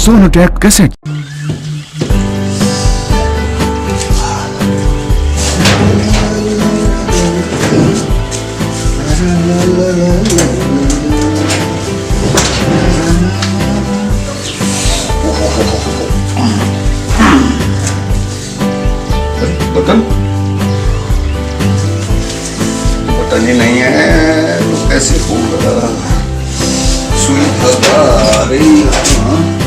Sonotek cassette. Button button ही नहीं है तो कैसे होगा। सुई धागा आ रही नहीं क्या करूं।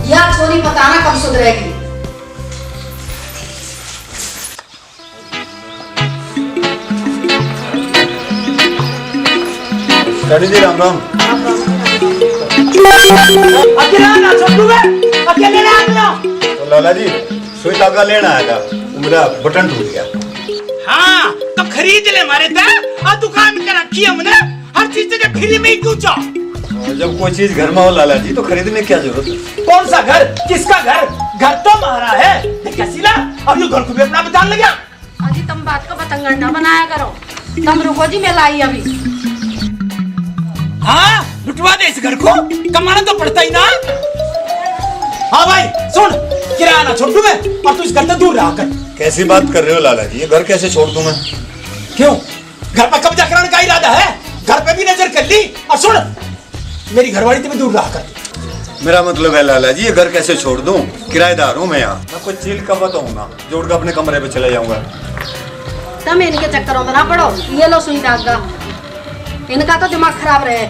यह छोरी पता ना कब सुधरेगी। जी राम राम। अकेला ना छोटू बे, अकेले ना आना। तो लाला जी सुई धागा लेना आया था, मेरा बटन टूट गया। हाँ तो खरीद ले मारे ता आ दुकान कर रखी हमने, हर चीज के फ्री में ही क्यों चाह। जब कोई चीज घर में हो लाला जी तो खरीदने की क्या जरूरत है। कौन सा घर, किसका घर? घर तो हमारा है कैसी ला, अब ये घर को भी अपना बचाने लगा। अजी तुम बात को बतंगड़ बनाया करो, तुम रुको जी मैं लाई अभी। हाँ लुटवा दे इस घर को, कमाना तो पड़ता ही ना। हाँ भाई सुन, किराया ना छोड़ दूं मैं, और तू इस घर से दूर रहा कर। कैसी बात कर रहे हो लाला जी, ये घर कैसे छोड़ दूं मैं। क्यों, घर पर कब्जा कराने का इरादा है? घर पे भी नजर कर ली। और सुन, मेरी घरवाली से भी दूर रहा कर। मेरा मतलब है लाला जी ये घर कैसे छोड़ दूं, किराएदार हूँ मैं यहाँ। मैं कोई चील का बताऊँ ना, जोड़ कर अपने कमरे पे चले जाऊंगा। तुम इनके चक्करों में ना पड़ो, ये लो सुई धागा। इनका तो दिमाग खराब रहे,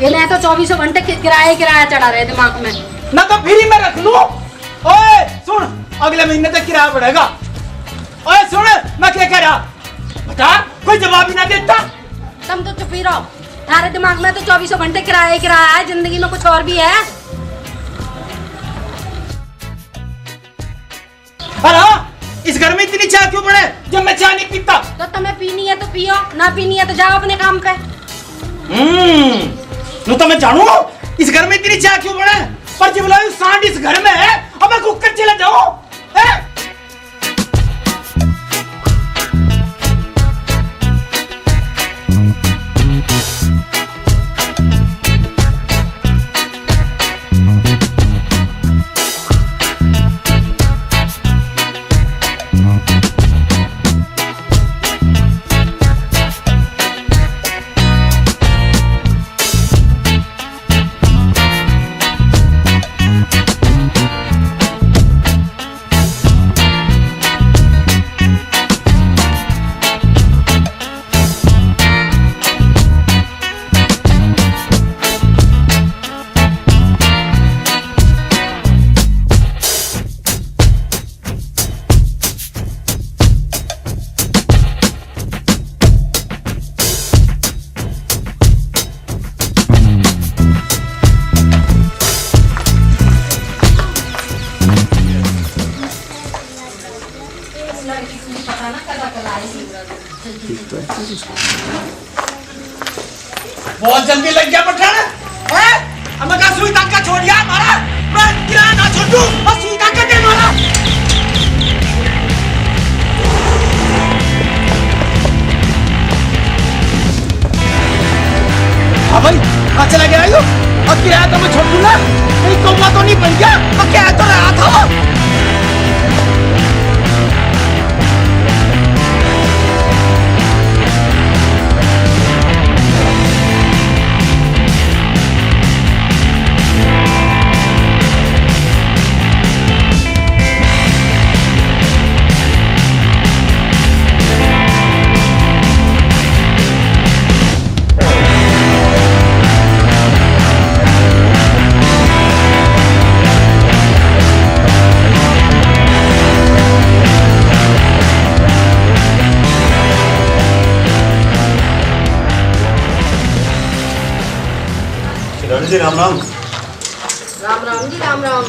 इन्हें तो 24 घंटे किराया चढ़ा रहे दिमाग में। ना तो फ्री में रख लूं। ओए सुन, अगले महीने तक किराया बढ़ेगा। ओए सुन, मैं क्या कह रहा, बता, कोई जवाब ही ना देता। तुम तो चुप ही रहो, थारे दिमाग में तो 24 घंटे किराया है, जिंदगी में कुछ और भी है। अरे इस घर में इतनी चाय क्यों बने जब मैं चाय नहीं पीता? तो तुम्हें पीनी है तो पियो, ना पीनी है तो जाओ अपने काम पे। तो मैं जानू इस घर में इतनी चाय क्यों बने, पर जब बोला सांड इस घर में है, अब मैं कुकर चला जाऊं। बहुत जल्दी लग गया पठान है। अब मैं सुई तक का छोड़ दिया मारा, मैं किराया ना छोड़ दूं और सुई तक का दे मारा। हाँ भाई कहाँ चला गया यो? और किराया तो मैं छोड़ दूंगा, कहीं कौवा तो नहीं बन गया? और क्या तो रहा था? जी राम राम। राम राम जी राम राम।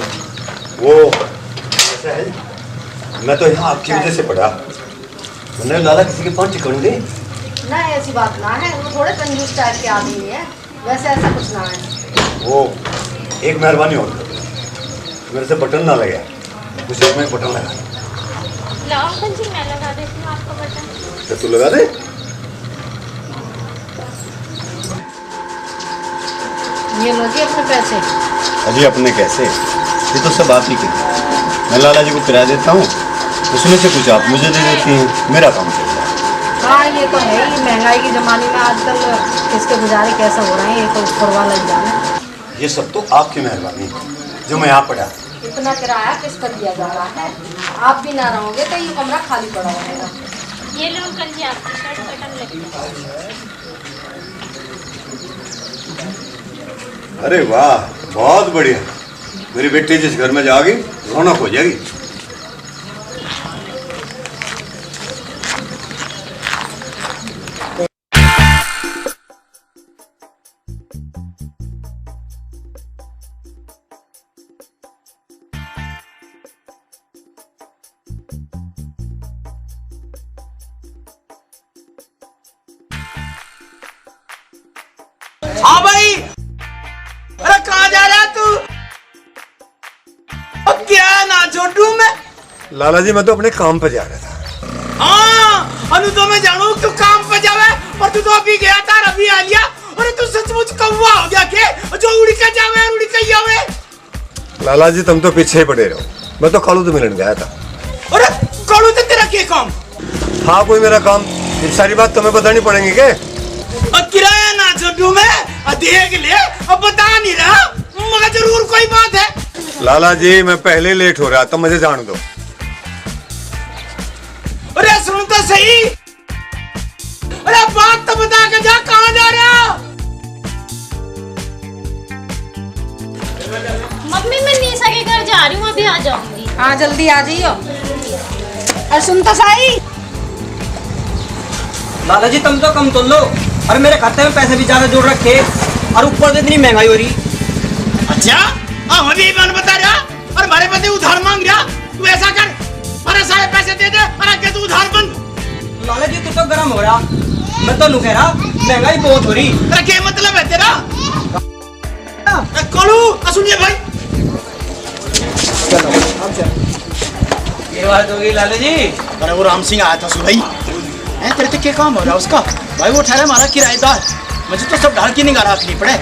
वो ऐसा है, मैं तो यहाँ आपकी वजह से पढ़ा। मैंने लाला किसी के पाँव चिकन दे ना, ऐसी बात ना है, वो थोड़े कंजूस टाइप के आदमी है, वैसे ऐसा कुछ ना है। वो एक मेहरबानी और कर, मेरे से बटन ना लगे, कुछ इसमें बटन लगा। लाओ अंकल जी, मैं लगा देती हूँ आपका बटन। तो तू लगा दे। ये लो जी अपने पैसे। अजी अपने कैसे, ये तो सब आप ही के। मैं लाला जी को किराया देता हूँ, उसमें से कुछ आप मुझे दे देती हैं, मेरा काम चल रहा है। हाँ ये तो है ही, महंगाई के ज़माने में आजकल इसके गुजारे कैसे हो रहे हैं, ये तो ऊपर वाला ही जाने। ये सब तो आपकी मेहरबानी जो मैं यहाँ पढ़ा। इतना किराया किस पर दिया जा रहा है? आप भी ना रहोगे तो ये कमरा खाली पड़ा रहेगा। ये लो अंकल जी आपकी शर्ट बटन लगी है। अरे वाह, बहुत बढ़िया। मेरी बेटी जिस घर में जाएगी रौनक हो जाएगी। हाँ भाई, अरे कहाँ जा रहा तू? अब क्या ना छोड़ू मैं? लाला जी मैं तो अपने काम पर जा रहा था। हाँ, अनु तो मैं जानू तू काम पर जावे, पर तू तो अभी गया था, अभी आ लिया। अरे तू सचमुच कौवा हो गया के जो उड़ के जावे उड़ के ही आवे? लाला जी तुम तो पीछे ही पड़े रहो, मैं तो कालू तो मिलन गया था। अरे कालू तो तेरा क्या काम? हाँ कोई मेरा काम, ये सारी बात तुम्हें बतानी पड़ेगी क्या? अब किराया ना छोड़ू मैं, अब देख ले, अब बता नहीं रहा, मगर जरूर कोई बात है। लाला जी मैं पहले लेट हो रहा था, मुझे जान दो। अरे सुन तो सही, अरे बात तो बता के जा, कहाँ जा रहा? मम्मी मैं निशा के घर जा रही हूँ, अभी आ जाऊंगी। हाँ जल्दी आ जाइयो। अरे सुन तो सही। लाला जी तुम तो कम तोल लो, और मेरे खाते में पैसे भी ज्यादा जोड़ रखे, और ऊपर से इतनी महंगाई हो रही। अच्छा हाँ अभी मन बता रहा, और हमारे पति उधार मांग रहा। तू ऐसा कर, अरे सारे पैसे दे दे, और आगे तू उधार बंद। लाला जी तू तो गर्म हो रहा, मैं तो कह रहा महंगाई बहुत हो रही। अरे क्या मतलब है तेरा? कलू सुनिए भाई, ये बात हो गई लाला जी। अरे वो राम सिंह आया था सुबह ही, तेरे तो क्या काम हो रहा है उसका? भाई वो ठहरा हमारा किराएदार, मुझे तो सब ढाल की निगाह रखनी पड़े।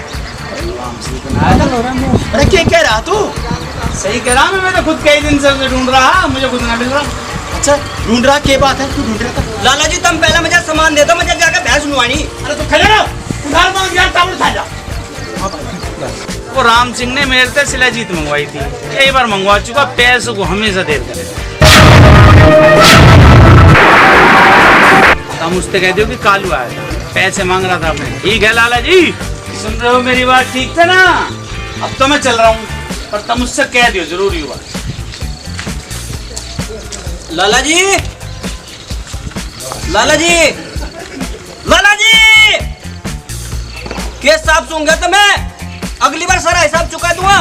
अरे क्या कह रहा तू? सही कह रहा मैं तो खुद कई दिन से उसे ढूंढ रहा, मुझे खुद ना मिल रहा। अच्छा ढूंढ रहा, क्या बात है तू ढूंढ रहा था? लाला जी तुम पहले मुझे सामान दे दो, मुझे जाकर भैंस सुनवानी। अरे तू खड़े रहो, उधार मांग रहा, चावल खा जा। वो राम सिंह ने मेरे से शिलाजीत मंगवाई थी, कई बार मंगवा चुका, पैसों को हमेशा देर करे। तुम उससे कह दो कि कालू आया था, पैसे मांग रहा था अपने। ठीक है लाला जी, सुन रहे हो मेरी बात? ठीक था ना? अब तो मैं चल रहा हूँ, पर तुम उससे कह दियो जरूरी हुआ। लाला जी, लाला जी, लाला जी, केस साफ सूंगा तो मैं अगली बार सारा हिसाब चुका दूंगा।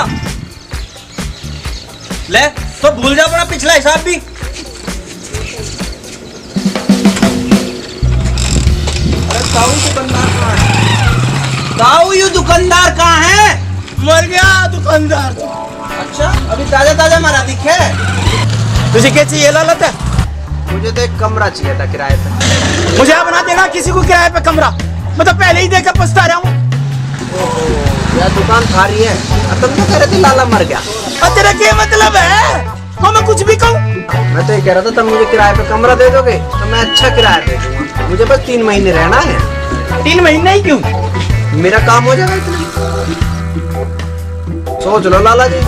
ले तो भूल जा अपना पिछला हिसाब भी। दुकानदार कहाँ है? मर गया दुकानदार। अच्छा, अभी ताजा ताजा मारा दिखे। तुझे क्या चाहिए लालत है? मुझे तो एक कमरा चाहिए था किराए पे। मुझे अब ना देना किसी को किराए पे कमरा, मैं तो पहले ही देकर पछता रहा हूँ। यार दुकान खाली है, तुम तो कह रहे थे लाला मर गया। तेरा क्या मतलब है? हाँ मैं कुछ भी कहूँ। मैं तो ये कह रहा था तुम मुझे किराए पे कमरा दे दोगे तो मैं अच्छा किराया दे दूंगा। मुझे बस 3 महीने रहना है। 3 महीने ही क्यों? मेरा काम हो जाएगा इतना। सोच लो लाला जी,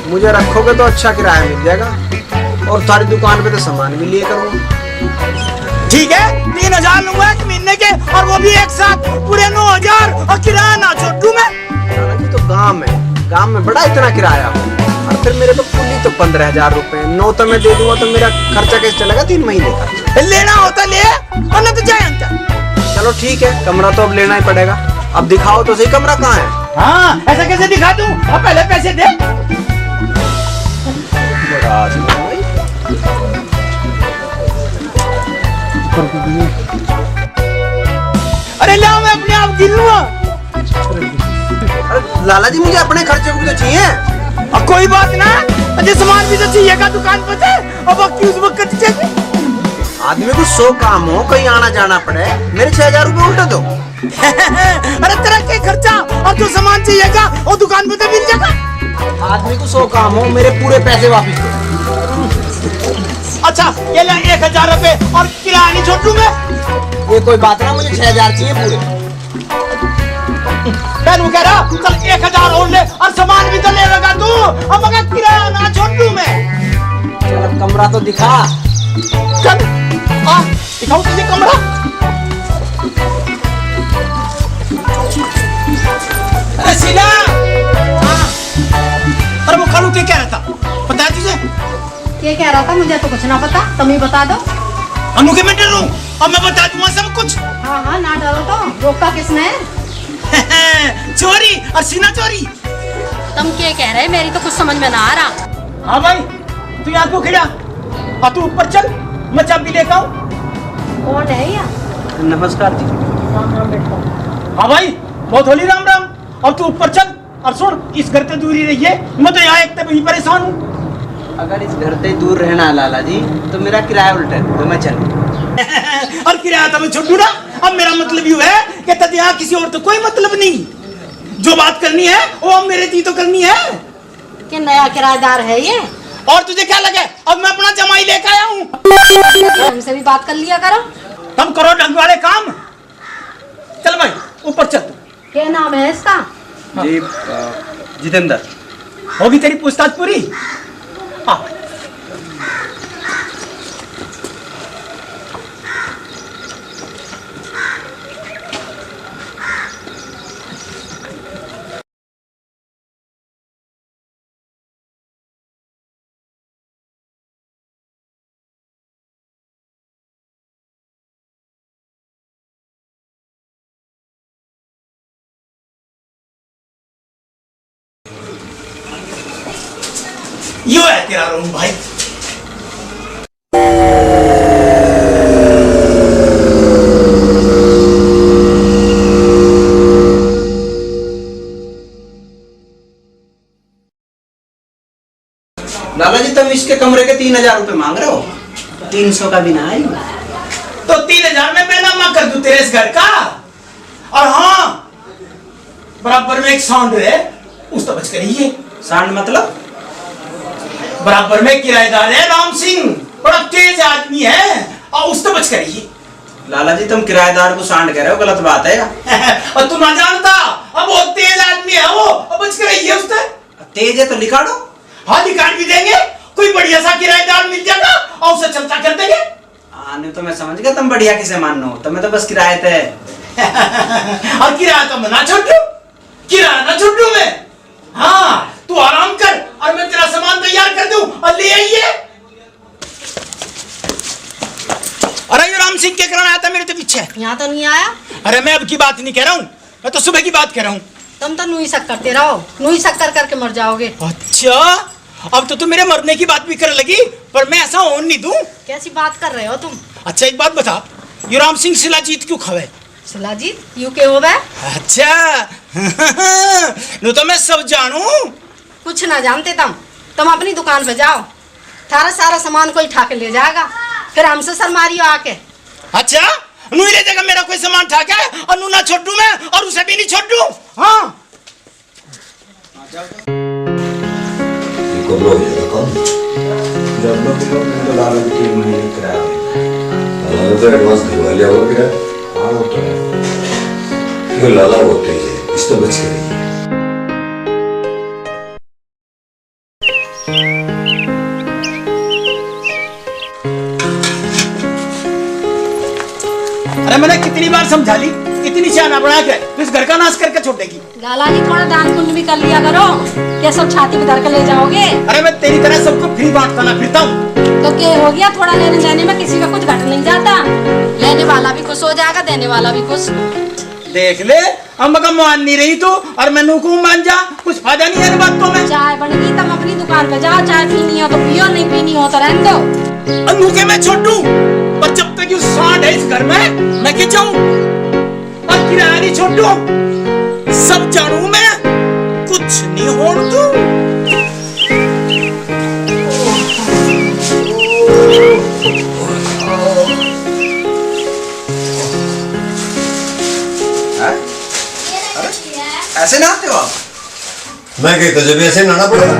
मुझे रखोगे तो अच्छा किराया मिल जाएगा और सारी दुकान पे तो सामान भी लिए करूँगा। ठीक है, 3000 लूंगा 1 महीने के, और वो भी एक साथ पूरे 9000, और किराया ना छोड़ू मैं। लाला जी तो गांव में बड़ा इतना किराया, और फिर मेरे तो कुल तो 15,000 रुपए। 9 तो मैं दे दूंगा तो मेरा खर्चा कैसे चलेगा 3 महीने का? लेना होता ले, वरना तो जाए अंतर। चलो ठीक है, कमरा तो अब लेना ही पड़ेगा। अब दिखाओ तो सही कमरा कहाँ है। हाँ, ऐसा कैसे दिखा दूं? अब पहले पैसे दे। अरे लाओ, मैं अपने आप गिन लूंगा। अरे लाला जी मुझे अपने खर्चे भी तो चाहिए। अब कोई बात ना, अजय सामान भी तो चाहिएगा दुकान पर से, अब वक्त उस वक्त चाहिए। आदमी को 100 काम हो, कहीं आना जाना पड़े, मेरे 6000 रुपए उल्टा दो। अरे तेरा क्या खर्चा, और जो सामान चाहिएगा वो दुकान पे तो मिल जाएगा। आदमी को 100 काम हो, मेरे पूरे पैसे वापिस दो। अच्छा ये ले 1000 रुपए, और किराया नहीं छोड़ दूं मैं। ये कोई बात ना, मुझे 6000 चाहिए पूरे। मैं कह रहा चल 1000 और ले, और सामान भी तो ले लगा तू, अब मगर किराया ना छोड़ दूं मैं। चल कमरा तो दिखा। चल दिखाऊं तुझे कमरा। अरे सीना, अरे वो खालू क्या कह रहा था, पता है तुझे? ये कह रहा था मुझे तो कुछ ना पता, तुम ही बता दो। अनु के मैं डर रहा हूँ, अब मैं बता दूंगा सब कुछ। हाँ ना डरो तो, रोका किसने? चोरी, और सीना चोरी। तुम क्या कह रहे? मेरी तो कुछ समझ में ना आ रहा। हाँ भाई, तू यहाँ क्यों खड़ा? और तू ऊपर चल, मैं चाबी लेकर आऊँ। कौन है या? नमस्कार जी। राम राम बेटा। हाँ भाई, बहुत होली राम राम। और तू ऊपर चल, और सुन, इस घर से दूरी रहिए, मैं तो यहाँ एक तब ही परेशान हूँ। अगर इस घर से दूर रहना है लाला जी, तो मेरा किराया उल्टा है, तो मैं चलूँ। और किराया तो मैं छोड़ू ना। अब मेरा मतलब यूँ है कि तब यहाँ किसी और तो कोई मतलब नहीं, जो बात करनी है वो अब मेरे जी तो करनी है। कि नया किराएदार है ये? और तुझे क्या लगे, अब मैं अपना जमाई लेकर आया हूँ। हमसे भी बात कर लिया करो। तुम करो ढंग वाले काम। चल भाई ऊपर चल। क्या नाम है इसका? जी जितेंद्र। होगी तेरी पूछताछ पूरी? हाँ। यो है तेरा रूम भाई। लाला जी तुम इसके कमरे के 3000 रुपए मांग रहे हो, 300 का भी ना है। तो 3000 में मैं नामा कर दूं तेरे इस घर का। और हाँ, बराबर में एक साउंड है, उस तो बच करिए। सांड मतलब? बराबर में किराएदार है राम सिंह, बड़ा तेज आदमी है, और उस तो बच करिए। लाला जी तुम किराएदार को सांड कह रहे हो, गलत बात है। और तू ना जानता, अब बहुत तेज आदमी है वो, अब बच करिए उससे। तेज है तो लिखा दो। हाँ निकाल भी देंगे, कोई बढ़िया सा किराएदार मिल जाएगा और उसे चलता कर देंगे। नहीं तो मैं समझ गया तुम बढ़िया किसे मानो, तुम्हें तो बस किराए थे। और किराया तो मैं ना छोड़ू, किराया ना छोड़ू मैं। हाँ तू आराम कर, और मैं तेरा सामान तैयार कर दूं और ले आइए। अरे ये राम सिंह क्या करना आया था मेरे तो पीछे? यहाँ तो नहीं आया। अरे मैं अब की बात नहीं कह रहा हूँ, मैं तो सुबह की बात कह रहा हूँ। तुम तो नुई शक करते रहो, नुई शक कर करके मर जाओगे। अच्छा, अब तो तुम मेरे मरने की बात भी करने लगी, पर मैं ऐसा होने नहीं दूं। कैसी बात कर रहे हो तुम? अच्छा एक बात बता, ये राम सिंह शिलाजीत क्यों खावे? शिलाजीत यू के हो गए? अच्छा नु तो मैं सब जानू। कुछ ना जानते तुम अपनी दुकान पे जाओ, थारा सारा सामान कोई ठा के ले जाएगा, फिर हमसे सर मारियो आके। अच्छा नु ले जाएगा मेरा कोई सामान ठा के, और नु ना छोड़ दूं मैं, और उसे भी नहीं छोड़ दूं। हाँ कब लोग ये कौन जब लोग तो लाला की 3 महीने किराया लाला तो एडवांस दिलवा लिया होगा क्या? हाँ वो तो है। क्यों लाला वो तेज है, इस तो बच के रही है। अरे मैंने कितनी बार समझा ली, इतनी शाना बना के तो इस घर का नाश करके छोड़ देगी। लाला जी थोड़ा दान पुण्य भी कर लिया करो, क्या सब छाती पे धर के ले जाओगे? अरे मैं तेरी तरह सबको फ्री बांटता ना फिरता हूँ। तो क्या हो गया, थोड़ा लेने देने में किसी का कुछ घट नहीं जाता, लेने वाला भी खुश हो जाएगा, देने वाला भी खुश। देख ले अम्मा का मान नहीं रही तू, और मैं नूकू मान जा, कुछ फायदा नहीं है इन बातों में। चाय बन गई, तुम अपनी दुकान पे जाओ, चाय पीनी हो तो पियो, नहीं पीनी हो तो रहने दो। और नूके मैं छोड़ दूं, पर जब तक ये सांड है इस घर में मैं क्या जाऊं, और किराया नहीं छोड़ दूं, सब जानू मैं, कुछ नहीं होड़ दूं। ऐसे नहाते हो आप? मैं कहता जब ऐसे नहाना पड़ेगा।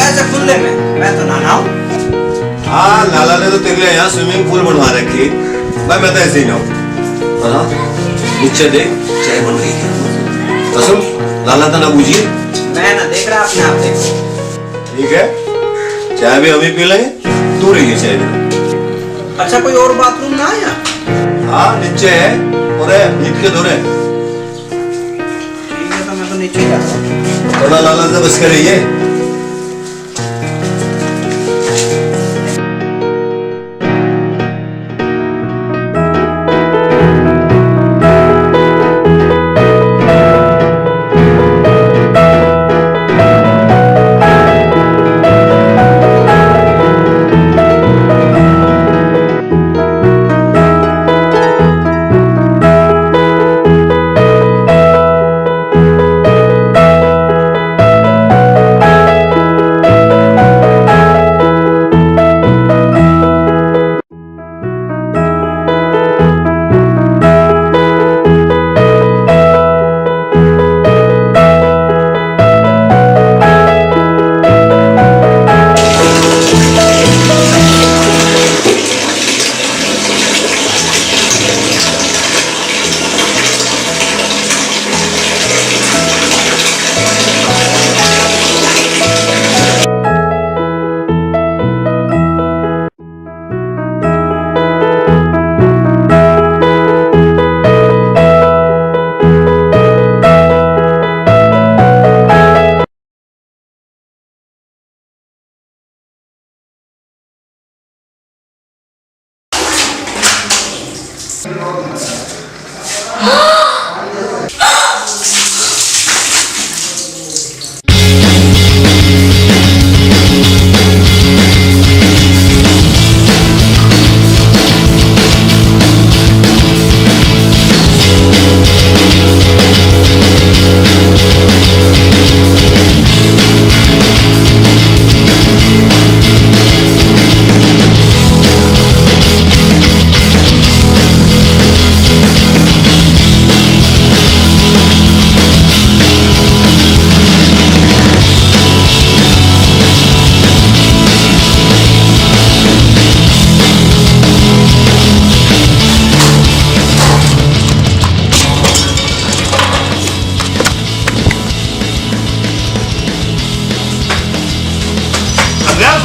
ऐसे खुले में मैं तो नहाना हूँ। हाँ लाला ने तो तेरे लिए यहाँ स्विमिंग पूल बनवा रखी, मैं तो ऐसे ही नहाऊं। और हाँ नीचे देख चाय बन रही है, कसम लाला तो ना बूझिए। मैं ना देख रहा, अपने आप देख। ठीक है चाय भी हम ही पी लेंगे, तू रही है चाय भी। अच्छा कोई और बाथरूम ना है यहाँ? हाँ नीचे है, और है नीचे के दौरे। ठीक है तो मैं तो नीचे ही जाता हूँ। थोड़ा लाला से बच कर रहिए।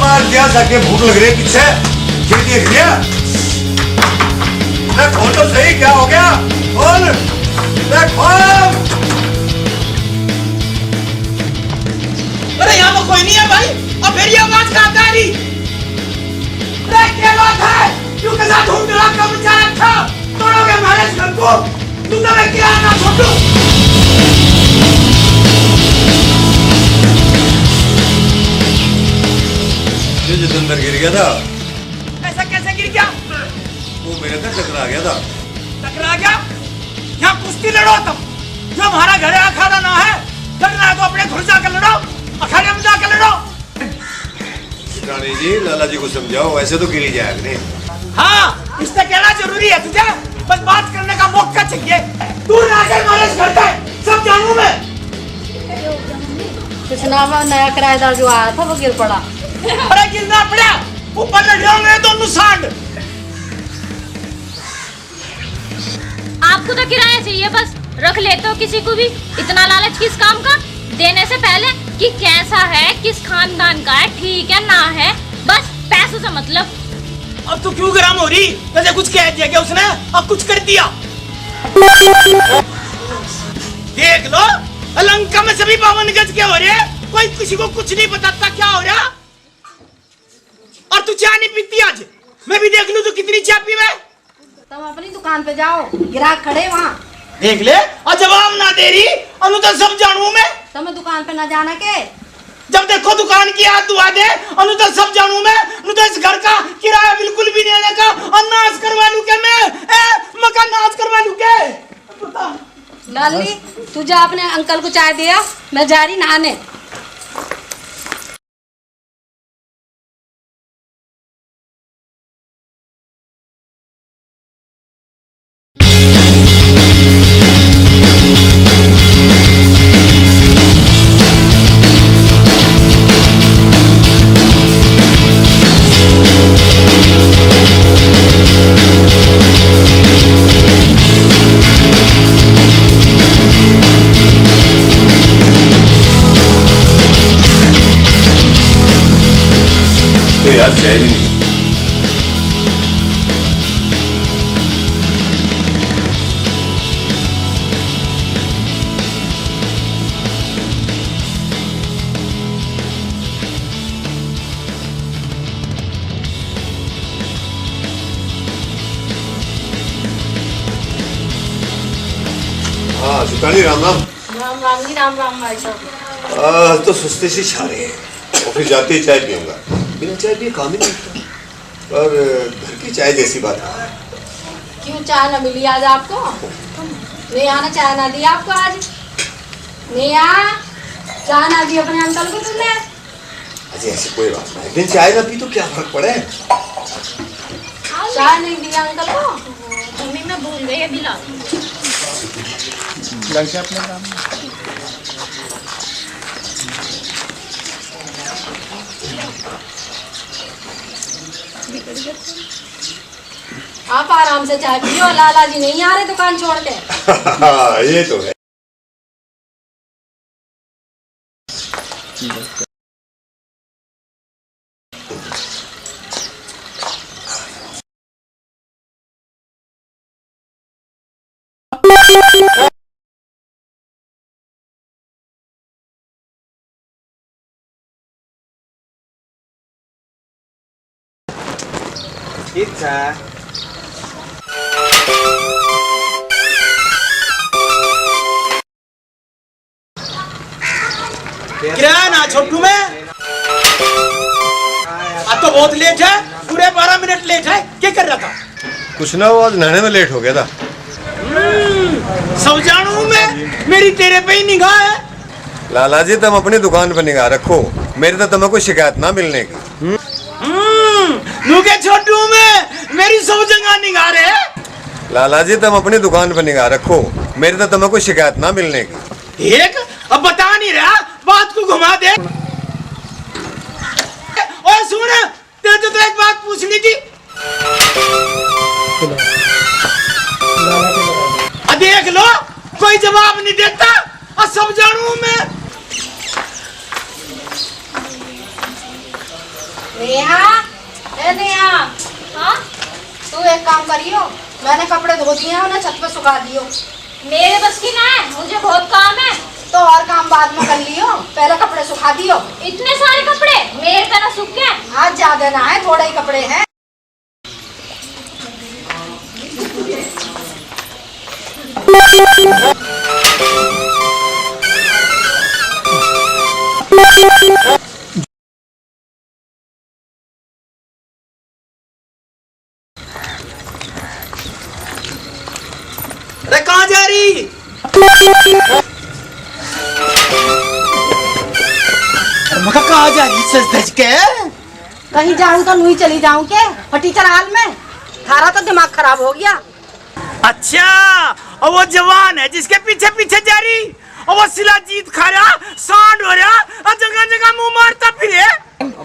मार दिया जाके, भूख लग रही है पीछे, ये देख लिया? खोल तो सही, क्या हो गया? खोल, खोल। अरे यहाँ तो कोई नहीं है भाई, और फिर ये आवाज कहाँ आ रही? अरे क्या बात है? तू के साथ ढूंढ रहा कब बेचारा था? तोड़ोगे हमारे इस घर को? तू तो मैं किराया ना छोड़ दूं। जितेंद्र गिर गया था। ऐसा कैसे गिर गया? वो मेरे से टकरा गया था। टकरा गया? यहाँ कुश्ती लड़ो तुम। जो हमारा घर अखाड़ा ना है, लड़ना है तो अपने घर जाकर लड़ो, अखाड़े में जाकर लड़ो। रानी जी, लाला जी को समझाओ, ऐसे तो गिरी जाएगा नहीं। हाँ, इससे कहना जरूरी है तुझे, बस बात करने का मौका चाहिए। तू ना आकर मालिश करता है, सब जानू मैं। कुछ नाम नया किराएदार जो आया था वो गिर पड़ा। अरे गिरना पड़ा, ऊपर लड़ रहा हूँ तो नुकसान। आपको तो किराया चाहिए, बस रख लेते हो किसी को भी। इतना लालच किस काम का? देने से पहले कि कैसा है, किस खानदान का है, ठीक है ना है, बस पैसों से मतलब। अब तू क्यों गरम हो रही? जैसे कुछ कह दिया क्या उसने, अब कुछ कर दिया। देख लो, लंका में सभी 52 गज के हो रहे, कोई किसी को कुछ नहीं बताता क्या हो रहा। और तू चाय नहीं पीती आज? मैं भी देख लूं तू कितनी चाय पीवे। तुम अपनी दुकान पे जाओ, ग्राहक खड़े वहाँ। देख ले, और जवाब ना दे रही, अनु तो सब जानू मैं। तुम्हें दुकान पे ना जाना के? जब देखो दुकान की हाथ दुआ दे, अनु तो सब जानू मैं। अनु तो इस घर का किराया बिल्कुल भी नहीं देगा, और नाश करवा लूं के मैं, मकान नाश करवा लूं के। लाली, तू जा अपने अंकल को चाय दिया, मैं जा रही नहाने। तो यार चाय भी नहीं। हाँ सुतानी, राम राम। राम राम जी, राम राम भाई साहब। आज तो सुस्ती सी छा रही है, ऑफिस जाते ही चाय पीऊंगा, बिना चाय पिए काम ही नहीं होता। और घर की चाय जैसी बात है। क्यों चाय ना मिली आज आपको? नेहा ने चाय ना दी आपको आज? नेहा, चाय ना दी अपने अंकल को तुमने? अजी ऐसी कोई बात नहीं, एक दिन चाय ना पी तो क्या फर्क पड़े। चाय नहीं दी अंकल को? मम्मी मैं भूल गई, अभी ला। लग अपने काम में। आप आराम से चाय पियो, लाला जी नहीं आ रहे दुकान छोड़ के। ये तो है। इच्छा किराया ना छोटू में। अब तो बहुत लेट है, पूरे 12 मिनट लेट है। क्या कर रहा था? कुछ ना, वो आज नहाने में लेट हो गया था। सब जानू मैं, मेरी तेरे पे ही निगाह है। लाला जी, तुम अपनी दुकान पर निगाह रखो, मेरी तो तुम्हें कोई शिकायत ना मिलने की। के छोटू में मेरी सब जगह निगाह रहे। लाला जी, तुम अपनी दुकान पर निगाह रखो, मेरी तो तुम्हें कोई शिकायत ना मिलने की। एक अब बता नहीं रहा, बात को घुमा दे। और सुन, तेरे तो एक बात पूछनी थी। देख लो, कोई जवाब नहीं देता, और सब जानू मैं। नेहा, ए नेहा, हाँ, तू एक काम करियो, मैंने कपड़े धो दिए हैं, उन्हें छत पे सुखा दियो। मेरे बस की ना है, मुझे बहुत काम है। तो और काम बाद में कर लियो, पहले कपड़े सुखा दियो। इतने सारे कपड़े मेरे पे ना सूखे। आज ज्यादा ना है, थोड़े ही कपड़े हैं। अरे कहाँ जा रही? मका कहाँ जा रही सच धज के? कहीं जाऊं तो नहीं चली जाऊं के फटीचर हाल में। थारा तो दिमाग खराब हो गया। अच्छा, और वो जवान है जिसके पीछे पीछे जा रही, और वो शिलाजीत खा रहा, सांड हो रहा, और जगह जगह मुंह मारता फिरे।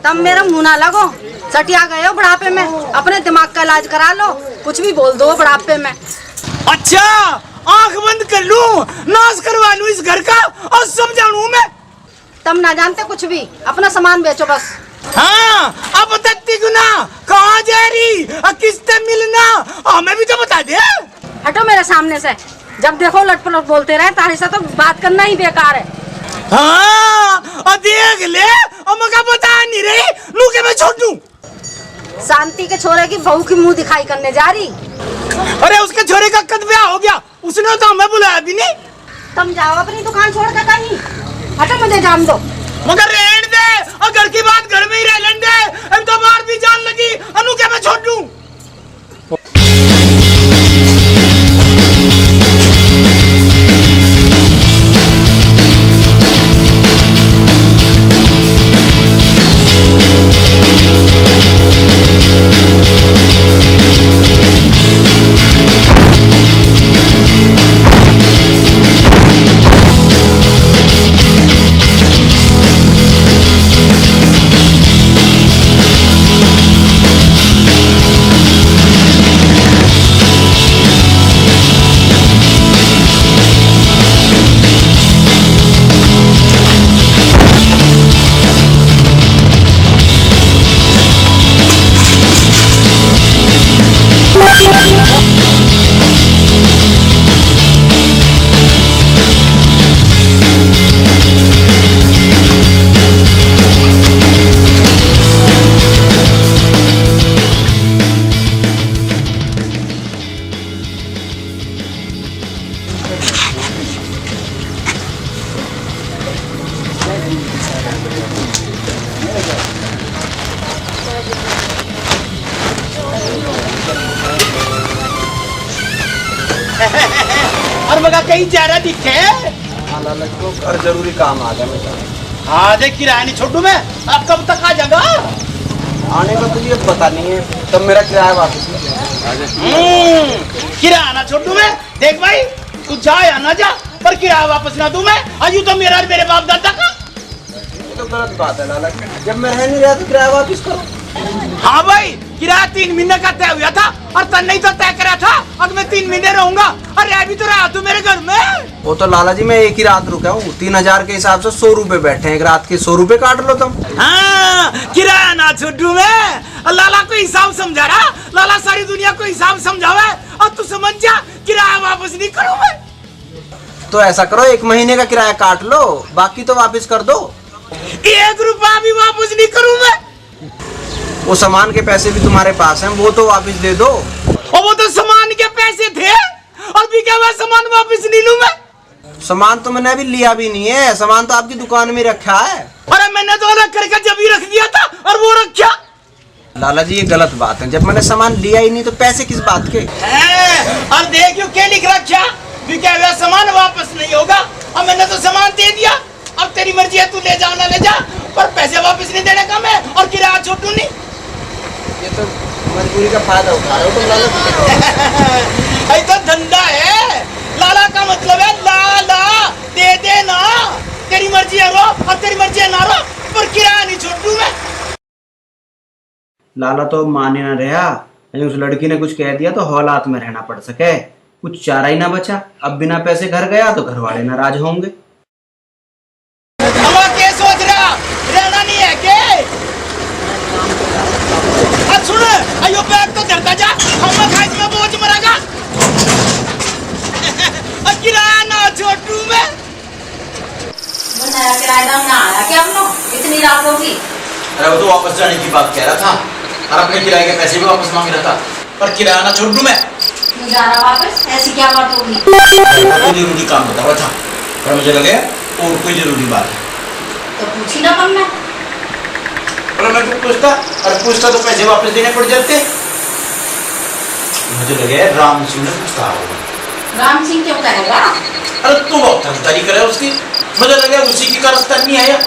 तब मेरा मुंह ना लगो, सटिया गए हो बुढ़ापे में, अपने दिमाग का इलाज करा लो। कुछ भी बोल दो बुढ़ापे में। अच्छा, आंख बंद कर लूं, नाश करवा लूं इस घर का और समझाऊं मैं? तुम ना जानते कुछ भी, अपना सामान बेचो बस। हाँ, अब बताती गुना कहाँ जा रही, किससे मिलना, हमें भी तो बता दे। हटो मेरे सामने से, जब देखो लटपट बोलते रहे, तारे से तो बात करना ही बेकार है। हाँ, और देख ले, और मका बता नहीं रही, लू के मैं छोड़ दूं। शांति के छोरे की बहू की मुंह दिखाई करने जा रही। अरे उसके छोरे का कद ब्याह हो गया, उसने तो हमें बुलाया भी नहीं। तुम जाओ अपनी दुकान छोड़ कर कहीं, हटो मुझे जान दो। मगर रहने दे, और घर की बात घर में ही रह लेने दे। अब तो बाहर भी जान लगी, अनु के मैं छोड़ दूं। और मगा कहीं जा रहा दिखे? हाँ लाला जी को और जरूरी काम आ गया मेरा। हाँ देख किराया नहीं छोटू मैं, अब कब तक आ जाएगा? आने का तुझे पता नहीं है, तब मेरा किराया वापस नहीं किया। किराया ना छोटू मैं, देख भाई तू जा या ना जा, पर किराया वापस ना दूं मैं। अजू तो मेरा और मेरे बाप दादा का। ये तो गलत बात है लाला, जब मैं रह नहीं रहा तो किराया वापस करो। हाँ भाई, किराया 3 महीने का तय हुआ था, और तन नहीं तो तय करा था। अब मैं 3 महीने रहूंगा, अरे अभी तो रहा तू मेरे घर में। वो तो लाला जी मैं एक ही रात रुका हूँ, 3000 के हिसाब से 100 रुपए बैठे हैं, एक रात के 100 रुपए काट लो तुम। हाँ, किराया ना छोटू मैं, लाला को हिसाब समझा रहा, लाला सारी दुनिया को हिसाब समझावे, और तू समझ जा किराया वापस नहीं करूँ मैं। तो ऐसा करो 1 महीने का किराया काट लो, बाकी तो वापस कर दो। 1 रुपया भी वापस नहीं करूँ मैं। वो सामान के पैसे भी तुम्हारे पास हैं, वो तो वापस दे दो। और वो तो सामान के पैसे थे, और भी क्या हुआ, सामान वापस नहीं लूं मैं। सामान तो मैंने अभी लिया भी नहीं है, सामान तो आपकी दुकान में रखा है। अरे मैंने तो अलग करके जब ही रख दिया था, और वो रखा। लाला जी ये गलत बात है, जब मैंने सामान लिया ही नहीं तो पैसे किस बात के? और देखियो क्या लिख रखा, भी क्या हुआ, सामान वापस नहीं होगा, और मैंने तो सामान दे दिया। अब तेरी मर्जी है, तू ले जा ना ले जा, पर पैसे वापस नहीं देने का मैं, और किराया छोटू नहीं। ये तो मजबूरी का फायदा उठा रहे हो तुम लाला। ऐसा धंधा है, लाला का मतलब है लाला दे दे ना, तेरी मर्जी है रो, और तेरी मर्जी है ना रो, पर किराया नहीं छोटू मैं। लाला तो माने ना रहा, उस लड़की ने कुछ कह दिया तो हौलात में रहना पड़ सके, कुछ चारा ही ना बचा। अब बिना पैसे घर गया तो घर वाले नाराज होंगे। क्या सोच रहा, रहना नहीं है के? सुन, अयो बैग तो धरता जा, हम खाइस में बोझ मरेगा। किराया ना छोटू मैं। नया किराएदार ना आया क्या हम लोग, इतनी रात होगी। अरे वो तो वापस जाने की बात कह रहा था, और अपने किराए के पैसे भी वापस मांग रहा था, पर किराया ना छोड़ दूं मैं। नहीं जा रहा वापस, ऐसी क्या बात होगी? कोई जरूरी काम बता रहा था, पर मुझे लगे और कोई जरूरी बात है, तो पूछी ना तुमने। पर मैं तो पूछता तो पैसे वापस देने पड़ जाते। मुझे लगे राम सिंह ने पूछता होगा। राम सिंह क्यों कहेगा? अरे तू बहुत तरफदारी करे उसकी, मुझे लगे उसी की कारस्तानी है या?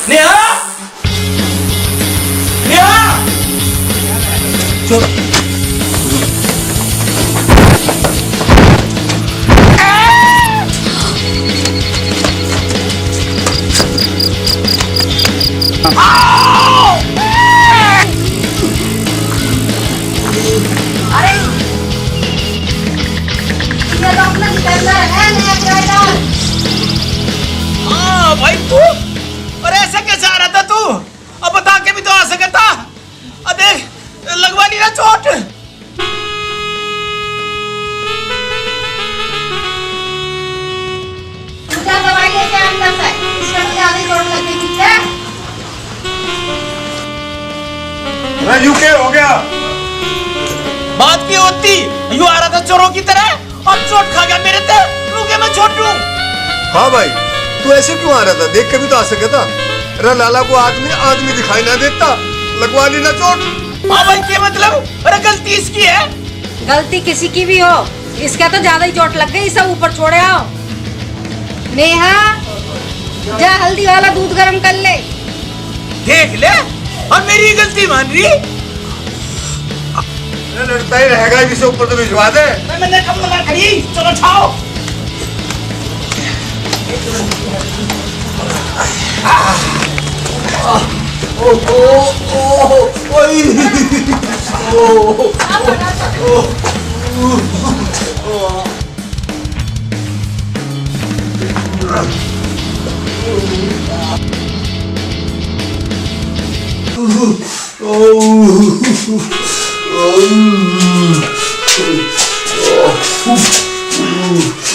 नेहा, नेहा, ये लोग ना डिफेंडर है नया ड्राइवर। हाँ भाई तू, और ऐसे कैसे आ रहा था तू? अब बता के भी तो आ सके था। अब देख लगवा ली ना चोट। मुझे दवाई लेके अंदर से, इसका तो ज्यादा ही चोट लग गई है। राजू क्या हो गया? बात की होती, यूं आ रहा था चोरों की तरह और चोट खा गया मेरे से। रुके मैं छोटू। हाँ भाई, तू ऐसे क्यों आ रहा था? देख के भी तो आ सके था। अरे लाला को आदमी दिखाई ना देता, लगवा ली ना चोट। हाँ भाई क्या मतलब? अरे गलती इसकी है। गलती किसी की भी हो, इसका तो ज्यादा ही चोट लग गई, सब ऊपर छोड़े आओ। नेहा, जा हल्दी वाला दूध गर्म कर ले। देख ले, और मेरी गलती मान रही। लड़ता ही रहेगा, इसे ऊपर तो भिजवा दे। मैंने कब लगा खड़ी, चलो छाओ।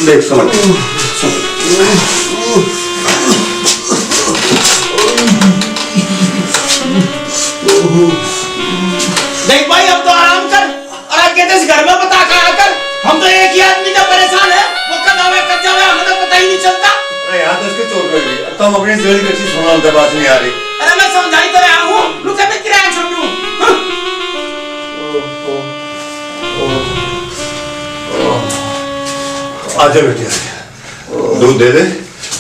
देख समझ देख भाई अब तो आराम कर, और आगे इस घर में बता कर आकर। हम तो एक ही आदमी तो परेशान है, वो कब आवे कब जावे हमें तो पता ही नहीं चलता। अरे यहाँ तो उसकी चोट लग गई, अब तो हम अपनी जोड़ी की अच्छी सुना बात नहीं आ रही। अरे मैं समझाई तो रहा हूँ, रुके मैं किराया छोड़ू। आजा बेटी आजा, दूध दे दे।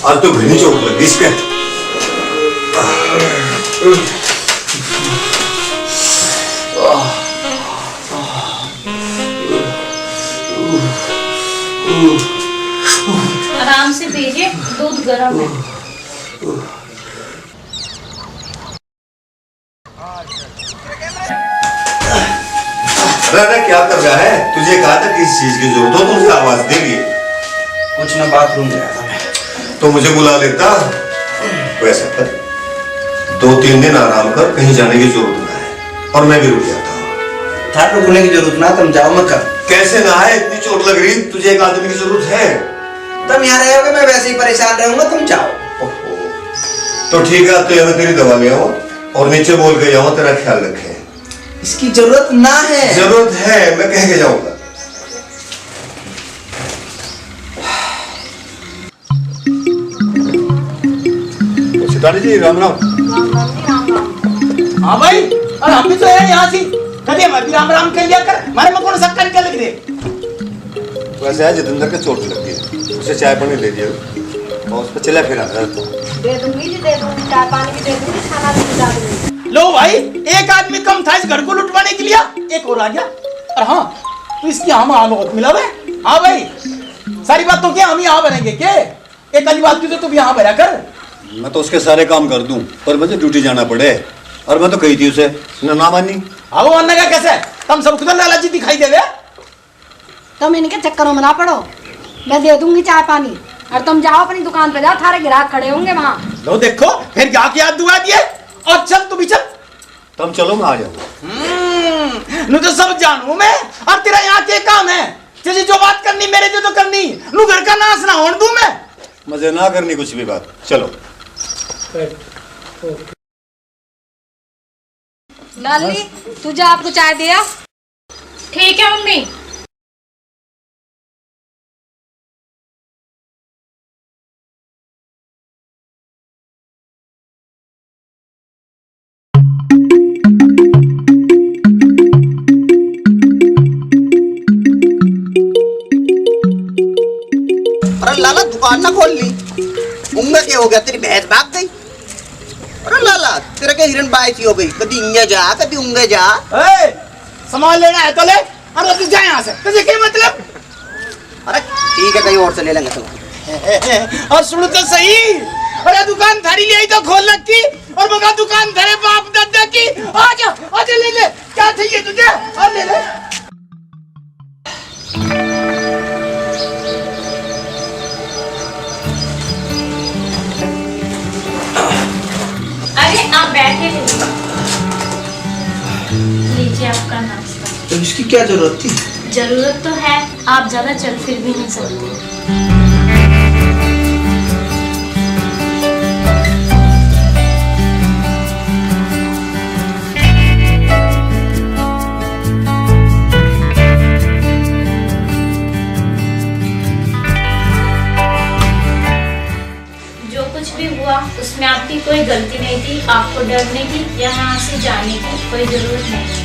आज तो घनी चोट लगी इसके। आराम से पीजिए, दूध गर्म है। अरे क्या कर रहा है? तुझे कहा था किसी चीज की जरूरत हो तो मुझे आवाज देगी। कुछ ना बाथरूम गया था मैं। तो मुझे बुला लेता। वैसा कर, 2-3 दिन आराम कर, कहीं जाने की जरूरत ना है, और मैं भी रुक जाता हूँ। था रुकने की जरूरत ना, तुम जाओ मत कर। कैसे ना है? इतनी चोट लग रही, तुझे एक आदमी की जरूरत है। तुम यहाँ रहोगे, मैं वैसे ही परेशान रहूंगा, तुम जाओ। तो ठीक है, तो यहाँ तेरी दवा ले आओ और नीचे बोल के जाओ तेरा ख्याल रखे। इसकी जरूरत ना है। जरूरत है, मैं कह के जाऊंगा। सितारी जी राम राम। हाँ भाई, और हम भी तो है यहाँ से। कभी हमारे राम राम कह लिया कर, हमारे में कौन सा निकल लग रहे। वैसे है जितेंद्र के चोट लगी है, उसे चाय पानी दे दिया और उस पर चला फिर आता है। दे दूंगी जी, दे दूंगी, चाय पानी भी दे दूंगी, खाना भी खिला दूंगी। लो भाई, एक आदमी कम था इस घर को लुटवाने के लिए, एक और आ गया। और हाँ, तो इसकी हम बहुत मिला है। हाँ भाई, सारी बात तो क्या हम यहाँ बनेंगे के? एक आधी बात की तो तू भी यहाँ भरा कर। मैं तो उसके सारे काम कर दूं, पर मुझे ड्यूटी जाना पड़े। और मैं तो कही थी उसे, उसने ना मानी। अब मानने का कैसे? तुम सब खुद लालची दिखाई देवे। तुम इनके चक्करों में ना पड़ो, मैं दे दूंगी चाय पानी, और तुम जाओ अपनी दुकान पे, जाओ, थारे ग्राहक खड़े होंगे वहाँ। लो देखो, फिर क्या याद दुआ दिए। और चल तू भी चल। तुम चलो, मैं आ जाऊंगा। नु तो सब जानू मैं, और तेरा यहाँ के काम है? तुझे जो बात करनी मेरे जो तो करनी, नु घर का नाश ना होने दूं मैं। मजे ना करनी कुछ भी बात, चलो। लाली, तुझे आपको चाय दिया? ठीक है मम्मी। लाला दुकान ना खोल ली। उंगा क्या हो गया, तेरी भैंस भाग गई। अरे लाला तेरा क्या हिरन बाइसी हो गई, कभी इंगे जा कभी उंगे जा। सामान लेना है तो ले, अरे तू जा यहाँ से, तुझे क्या मतलब? अरे ठीक है, कहीं और से ले लेंगे तो। और सुन तो सही, अरे दुकान थारी यही तो खोल रखी और मगा दुकान धरे बाप दादा की। आजा आजा ले ले, क्या चाहिए तुझे और ले ले। अरे आप बैठे लीजिए आपका नाश्ता। तो इसकी क्या जरूरत थी? जरूरत तो है, आप ज्यादा चल फिर भी नहीं सकते। जो कुछ भी हुआ उसमें आपकी कोई गलती नहीं थी। आपको डरने की या यहाँ से जाने की कोई जरूरत नहीं।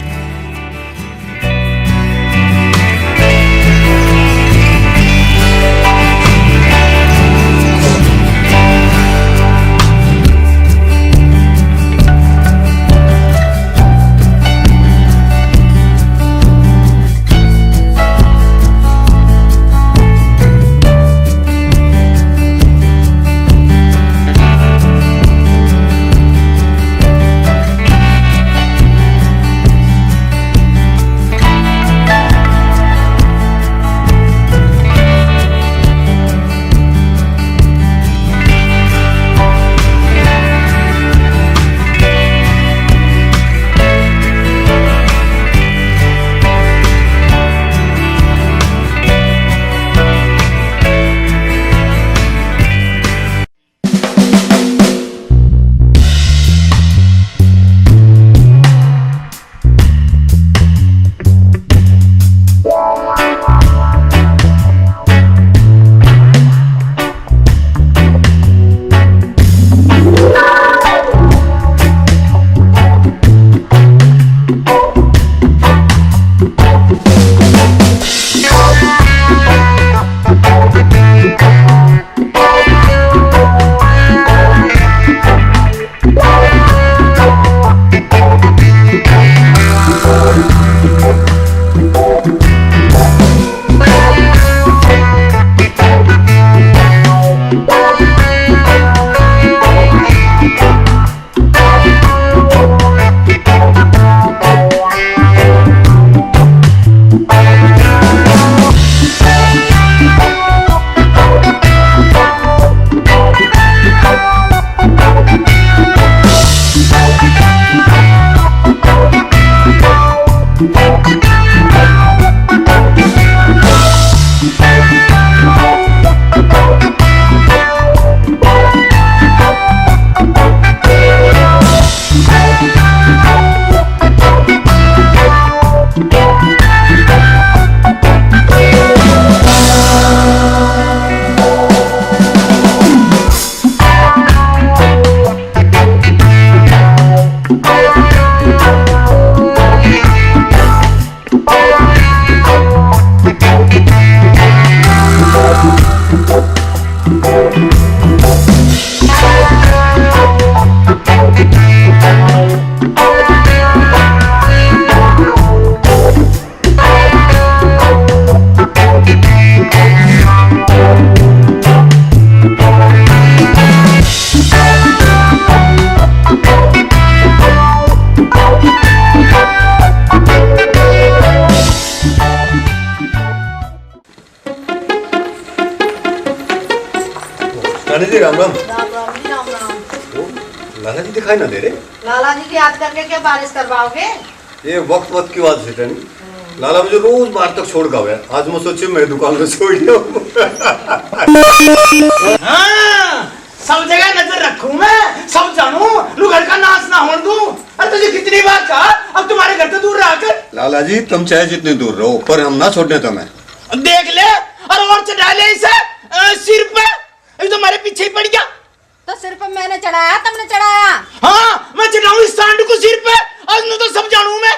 रानी जी राम राम। राम राम जी, राम राम। लाला जी दिखाई ना दे रहे। लाला जी की याद करके क्या बारिश करवाओगे? ये वक्त की बात है नहीं। लाला मुझे रोज बाहर तक छोड़ गया है। आज मैं सोचे मैं दुकान पे छोड़ दिया। हाँ, सब जगह नजर रखूं मैं, सब जानूं, लू घर का नाश ना होने दूं। अरे तुझे कितनी बार कहा, अब तुम्हारे घर से दूर रह कर। लाला जी तुम चाहे जितने दूर रहो पर हम ना छोड़ने तुम्हें। देख ले और चढ़ा ले इसे सिर पे, अभी तो हमारे पीछे ही पड़ गया। तो सिर पे मैंने चढ़ाया, तुमने चढ़ाया? हाँ मैं चढ़ाऊं इस सांड को सिर पे, आज तो सब जानूं मैं।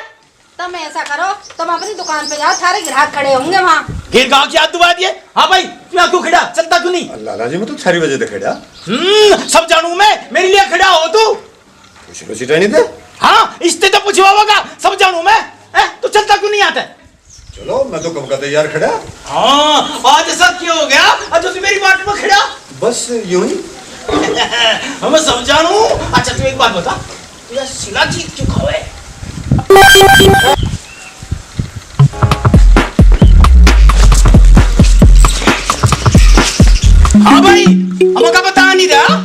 तुम ऐसा करो, तुम अपनी दुकान पे जाओ, सारे ग्राहक खड़े होंगे वहाँ। फिर गांव की याद दुआ दिए। हाँ भाई तू यहाँ क्यों खड़ा, चलता क्यों नहीं? लाला जी मैं तो 6 बजे तक खड़ा। सब जानू मैं, मेरे लिए खड़ा हो तू। पूछ लो सीटा नहीं दे। हाँ इससे तो पूछवा होगा, सब जानू मैं। तू चलता क्यों नहीं आता? चलो मैं तो कब का तैयार खड़ा। हाँ आज ऐसा क्यों हो गया? आज तू मेरी बात में खड़ा। बस यूं ही। मैं सब जानू। अच्छा तू एक बात बता, तू यह सिला चीज क्यों खावे? हाँ भाई हमें का बता नहीं रहा।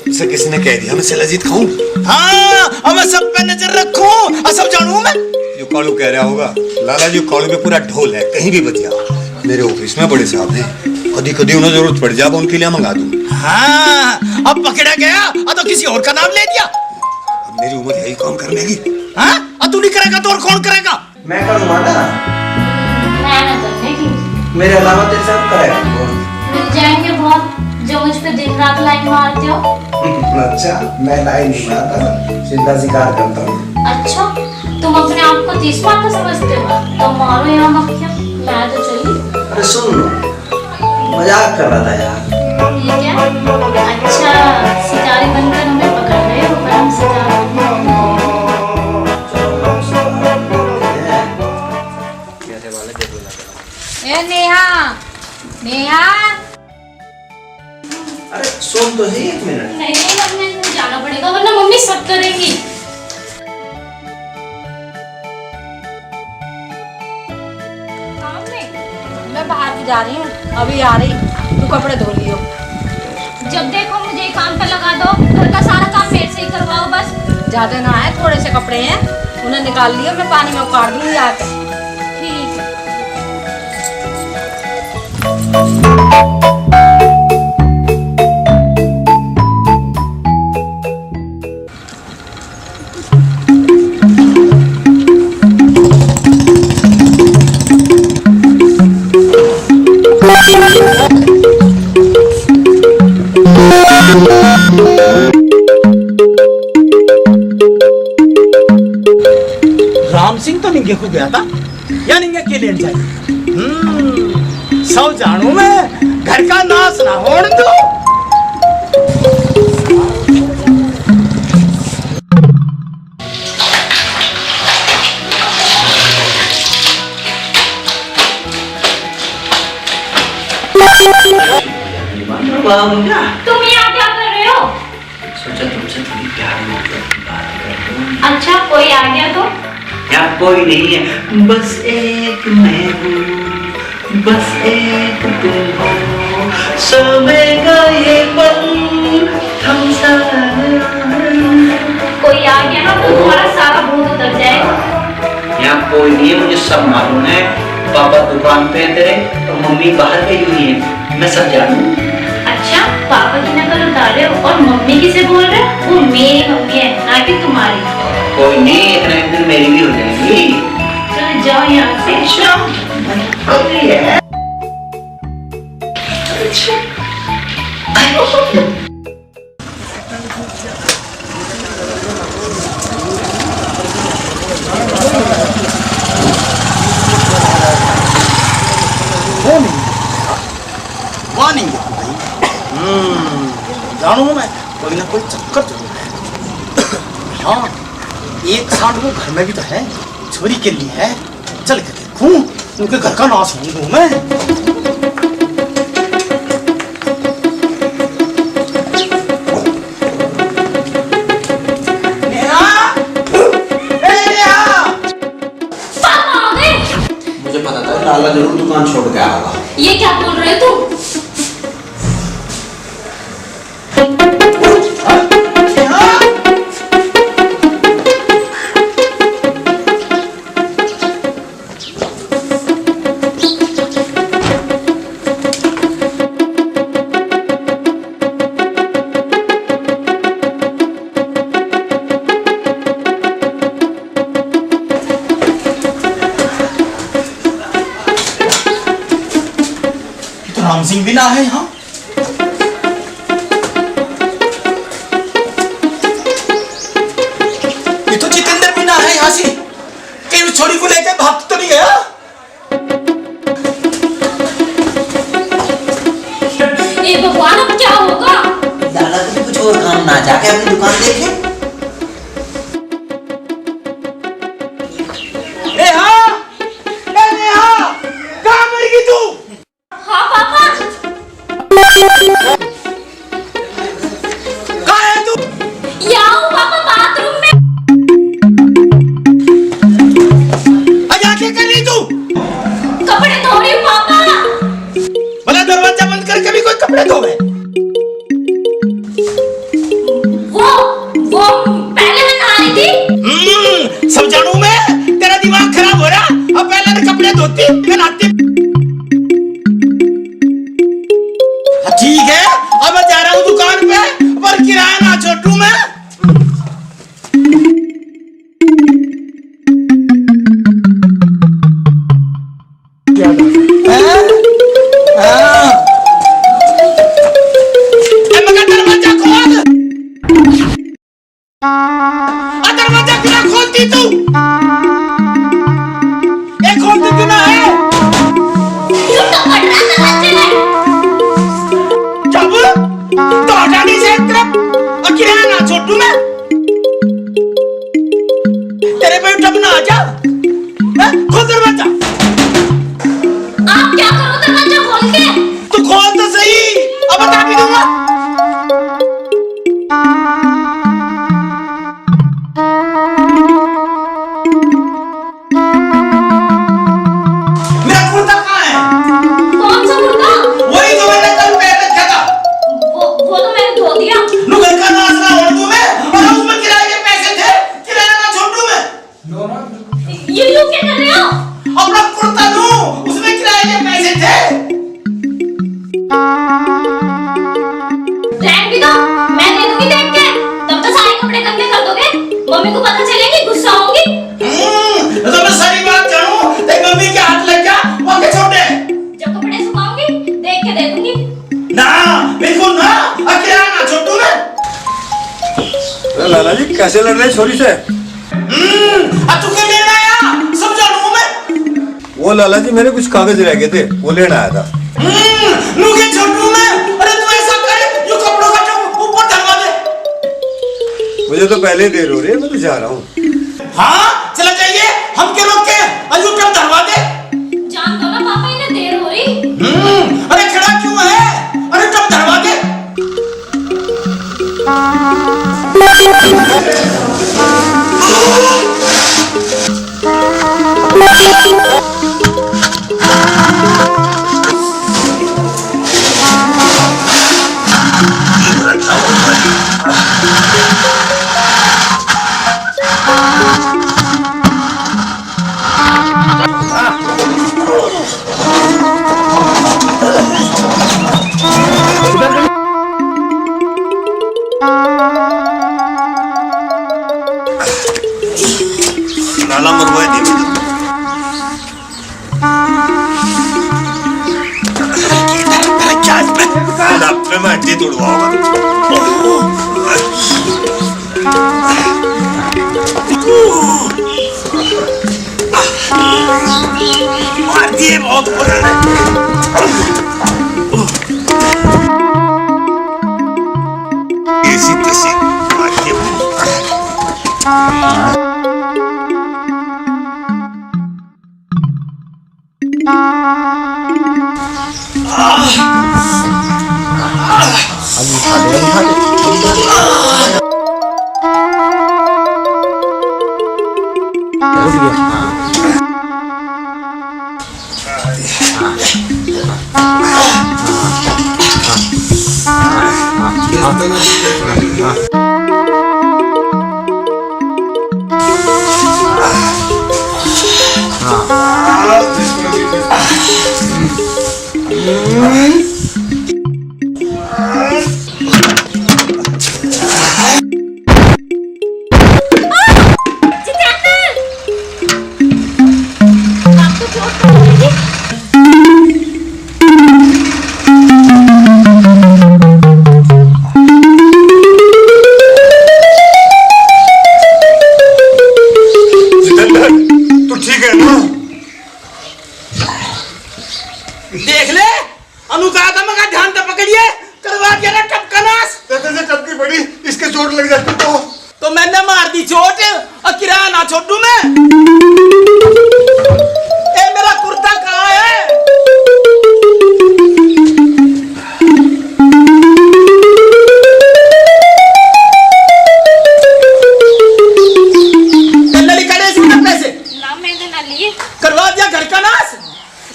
इसे किसने कह दिया मैं शिलाजीत खाऊं? हाँ हमें सब पे नजर रखूं, सब जानू मैं। जो कालू कह रहा होगा, लाला जी कालू में पूरा ढोल है, कहीं भी बच जा। मेरे ऑफिस में बड़े साहब हैं, कभी कभी उन्हें जरूरत पड़ जाए उनके लिए मंगा दूं। हाँ अब पकड़ा गया तो किसी और का नाम ले दिया। अब मेरी उम्र यही काम करने की। हाँ तू नहीं करेगा तो और कौन करेगा? मैं करूँगा ना, मैं ना करने की। मेरे अलावा तेरे साथ करेगा कौन? मिल जाएंगे बहुत, जो मुझ पे दिन रात लाइन मारते हो। अच्छा मैं लाइन नहीं मारता, सीधा शिकार करता हूँ। अच्छा तुम अपने आप को 30 मार का समझते हो? तो मारो यहाँ मक्खियाँ, मैं तो चली। अरे सुन लो, मजाक कर रहा था यार। ये क्या? अच्छा सितारे बनकर हमें पकड़ रहे हो, पर हम सितारे ए नेहा, नेहा। अरे सुन तो सही 1 मिनट। नहीं मम्मी जाना पड़ेगा वरना मम्मी सब करेंगी। मैं बाहर भी जा रही हूँ, अभी आ रही। तू कपड़े धो लियो। जब देखो मुझे काम पे लगा दो, घर का सारा काम मेरे से ही करवाओ बस। ज्यादा ना है, थोड़े से कपड़े हैं, उन्हें निकाल लियो, मैं पानी में उतार दूंगी आके। ठीक है। राम सिंह तो निंगे को गया था या निंगे के लेन जाए? सब जानू मैं, घर का नाश ना होने दो। तुम यहाँ क्या कर रहे हो? सोचा तुमसे थोड़ी प्यार मोहब्बत की बात कर लूं। अच्छा कोई आ गया तो? यार कोई नहीं है, बस एक मैं हूँ, बस एक तुम हो, सोएगा ये पल थम सा। कोई आ गया ना तो तुम्हारा सारा भूत उतर जाएगा। यहाँ कोई नहीं है, मुझे सब मालूम है। पापा दुकान पे है तेरे और मम्मी बाहर गई हुई है, मैं सब जानू। अच्छा पापा की नकल उतारे हो और मम्मी किसे बोल रहे हो? वो मेरी मम्मी है ना कि तुम्हारी। कोई नहीं, एक दिन मेरी भी हो जाएगी। चलो जाओ यहाँ से। नहीं भाई। जानू मैं कोई ना कोई चक्कर जरूर है। हाँ एक सांड वो घर में भी तो है, छोरी के लिए है। चल के देखूं, उनके घर का नाश होने दूं मैं। मुझे पता था लाला जरूर दुकान छोड़ के आएगा। ये क्या बोल रहे हो तुम? राम सिंह भी ना है यहाँ। ये तो जितेंद्र भी ना है यहाँ से। कहीं छोरी को लेकर भाग तो नहीं गया? और काम ना जाके अपनी दुकान देखे। कहाँ मर गई तू? हाँ पापा। कहाँ है तू? यहाँ हूँ पापा, बाथरूम में। अजा क्या कर रही तू? कपड़े धो रही हूँ पापा। भला दरवाजा बंद करके भी कोई कपड़े धोवे? वो पहले मैं नहा रही थी। सब जानू मैं, तेरा दिमाग खराब हो रहा। अब पहले तो कपड़े धोती फिर नहाती। ठीक है, अब मैं जा रहा हूँ दुकान पे, पर किराया ना छोटू मैं। दरवाजा खोल। दरवाजा क्यों खोलती तू? ये खोलती क्यों ना है? क्यों तो पड़ रहा दरवाजे में? जब तो हटा दी से तरफ और किराया ना छोटू मैं। तेरे पे उठा ना आजा। खोल दरवाजा। आप क्या करो दरवाजा खोल के? तू खोल तो सही, अब बता भी दूंगा। मेरा कुर्ता कहाँ है? कौन सा कुर्ता? वही तो मैंने कल पहन रखा था। वो तो मैंने धो दिया। नु घर का नाचना और तू मैं, और उसमें किराए के पैसे थे, किराया ना छोटू मैं। ये क्या कर रहे हो? अपना कुर्ता लू, उसमें किराए के पैसे थे। रहने भी दो, मैं दे दूंगी देख के। तब तो सारे कपड़े गंदे कर दोगे, मम्मी को पता चलेगी, गुस्सा होंगी। तो मैं सारी बात जानूं, तेरी मम्मी के हाथ लग जा, वहाँ के छोटे। जब कपड़े सुखाऊंगी, देख के दे दूंगी। ना, बिल्कुल ना, अकेला ना छोटू मैं। अरे लाला जी कैसे लड़ रहे हैं छोरी से? अब तू क्या लेना आया? सब जानूं मैं। वो लाला जी मेरे कुछ कागज रह गए थे, वो लेना आया था। नू के छोटू मैं, अरे तू ऐसा कर, यो कपड़ों का जो ऊपर ढलवा दे। मुझे तो पहले ही देर हो रही है, मैं तो जा रहा हूँ। हाँ, चला जाइए, हम के रोक के, अजू टप ढलवा दे। जान दो ना पापा, इन्हें देर हो रही। अरे खड़ा क्यों है? अरे टप ढलवा दे। नाला मरवाए नहीं मुझे मैं हड्डी मार दिए बहुत ऐसी तैसी मार दिए। देख ले अनुका का मगा ध्यान तो पकड़िए करवा दिया ना टपका नाश। तेरे से टपकी पड़ी, इसके चोट लग जाती तो मैंने मार दी चोट और किराया ना छोड़ू मैं। ए मेरा कुर्ता कहाँ है? पैसे ना मैंने ना लिए। करवा दिया घर का नाश,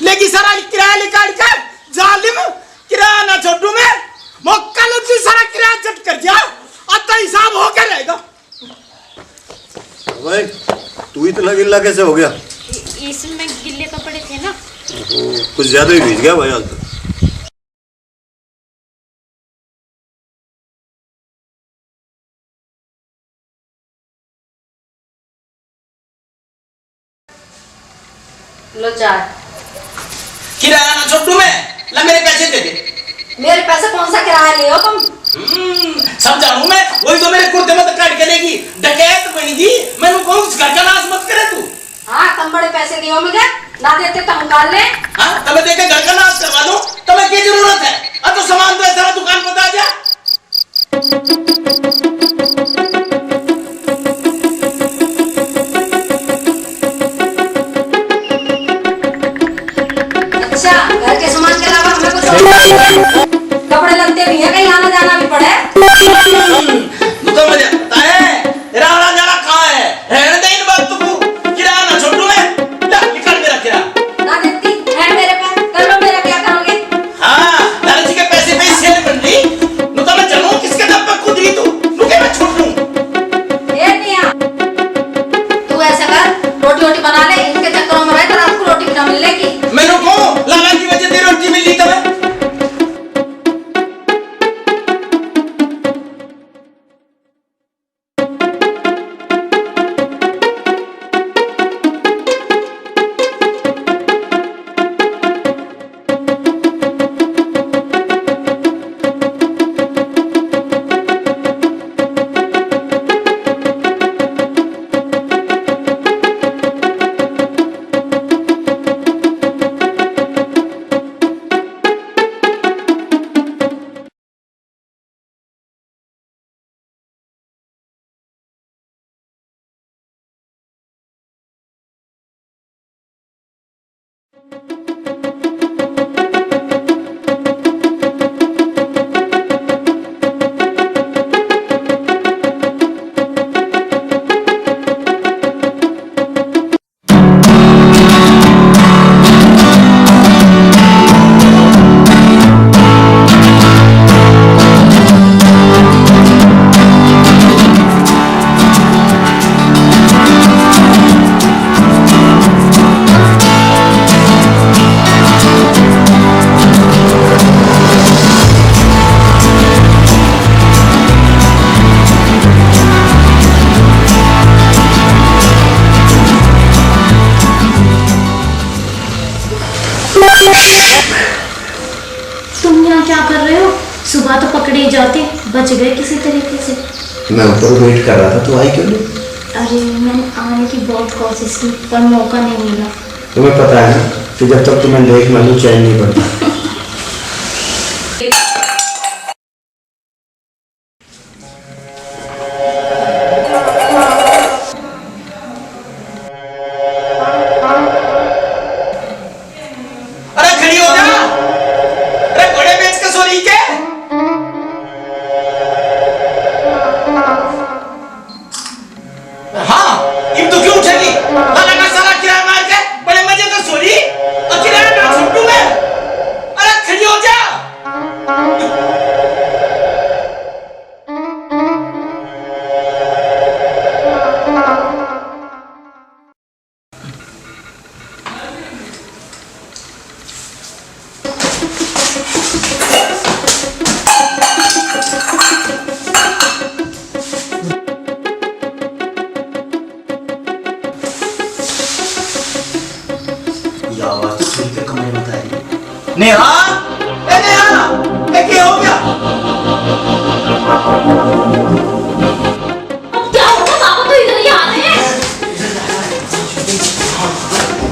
लेकिन सारा किराया निकाल कर जालिम, किराया ना छोड़ू मैं। मौका लो तू सारा किराया जट कर जा, अब तो हिसाब हो के रहेगा। भाई तू इतना गिल्ला कैसे हो गया? इसमें गिल्ले कपड़े थे ना। कुछ ज्यादा ही भीग गया भाई आज तो। लो चाय। किराया ना छोड़ू मैं, ला मेरे पैसे दे दे। मेरे पैसे कौन सा किराया ले हो तुम? सब जानू मैं, वही तो मेरे कुर्ते में काट के लेगी, डकैत बनेगी। मैंने कौन घर का नाश मत करे तू। हाँ तुम बड़े पैसे दियो मुझे, ना देते तो निकाल ले। हाँ तब देखे घर का नाश करवा दो, तुम्हें क्या जरूरत है? अब तो सामान तो ऐसा दुकान पर आ जा। अच्छा घर के सामान के अलावा हमें कुछ और कपड़े लगते भी है, कहीं आना जाना भी पड़े। तो मुझे पता है तेरा आना जाना कहाँ है, रहने दे इन बातों को। किराया ना छोड़ू मैं, ला निकाल मेरा किराया। ना देती है मेरे पे, कर लो मेरा क्या करोगे? हाँ लालची के पैसे पे सेल बन रही, नु तो मैं चलूं किसके दम पर कूद रही तू, नु के मैं छोड़ दूं। ये नहीं आ, तू ऐसा कर रोटी वोटी बना ले, इनके चक्करों में रह कर रात को रोटी भी ना मिलेगी। मैंने को लाला की वजह से रोटी मिली तुम्हें। सुबह तो पकड़े ही जाते, बच गए किसी तरीके से। मैं ऊपर वेट कर रहा था, तू आई क्यों नहीं? अरे मैंने आने की बहुत कोशिश की पर मौका नहीं मिला। तुम्हें पता है ना कि जब तक तुम्हें देख मैं चैन नहीं पड़ता। नेहा, ए नेहा, ए क्या हो गया? अब क्या होगा? पापा तो इधर ही आ रहे हैं।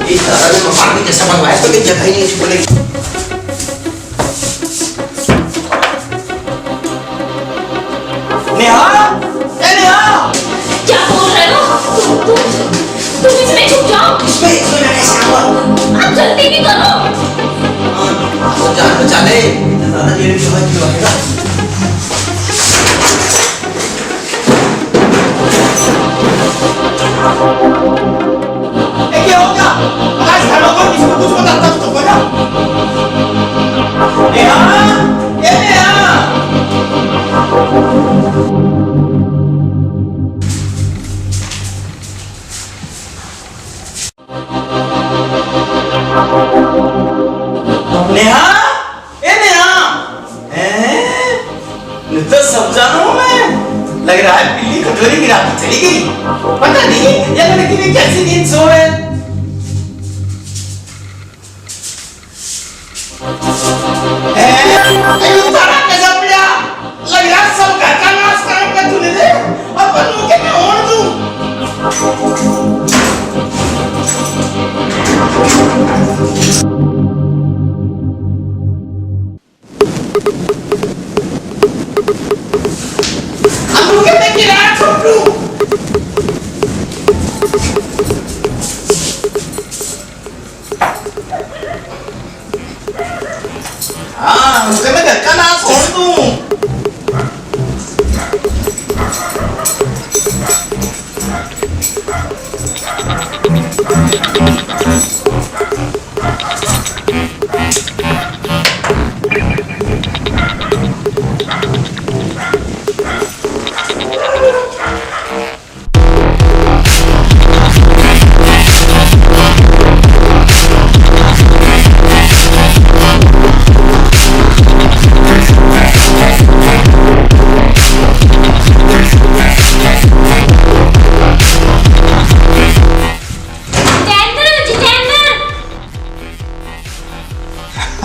इस तरह से पानी कैसे मंगवाया तो जगह ही नहीं बोलेगी। नहीं करो। जान बचा ले, इतना ज्यादा जेल में समझ क्यों आएगा? क्या हो गया? अगर खड़ा होकर किसी को कुछ बताता तो बोला। नेहा, ये नेहा। नेहा, ये नेहा। तो सब जानू मैं। लग रहा है बिल्ली कटोरी गिरा के चली गई। पता नहीं ये लड़की ने कैसी नींद सो है। तारा कैसा पड़ा? लग रहा है सब घर का नाश करूंगा तूने दे। अपन मुझे मैं ओढ़ दूं। हाँ, मुझे मैं घर का नाम छोड़ दूं।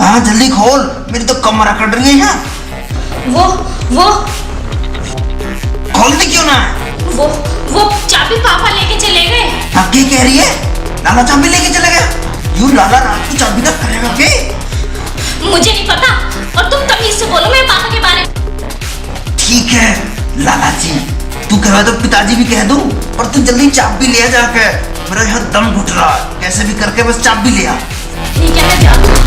हाँ जल्दी खोल, मेरी तो कमर अकड़ रही है यहाँ। वो खोलती क्यों ना? वो चाबी पापा लेके चले गए। अब क्या कह रही है? लाला चाबी लेके चले गया? यूं लाला रात को चाबी तक करेगा क्या? मुझे नहीं पता और तुम तमीज से बोलो मेरे पापा के बारे में। ठीक है लाला जी, तू कह रहा तो पिताजी भी कह दूं, पर तू जल्दी चाबी ले आ जाके। मेरा यहाँ दम घुट रहा है, कैसे भी करके बस चाबी ले आ। ठीक है मैं जाती हूँ।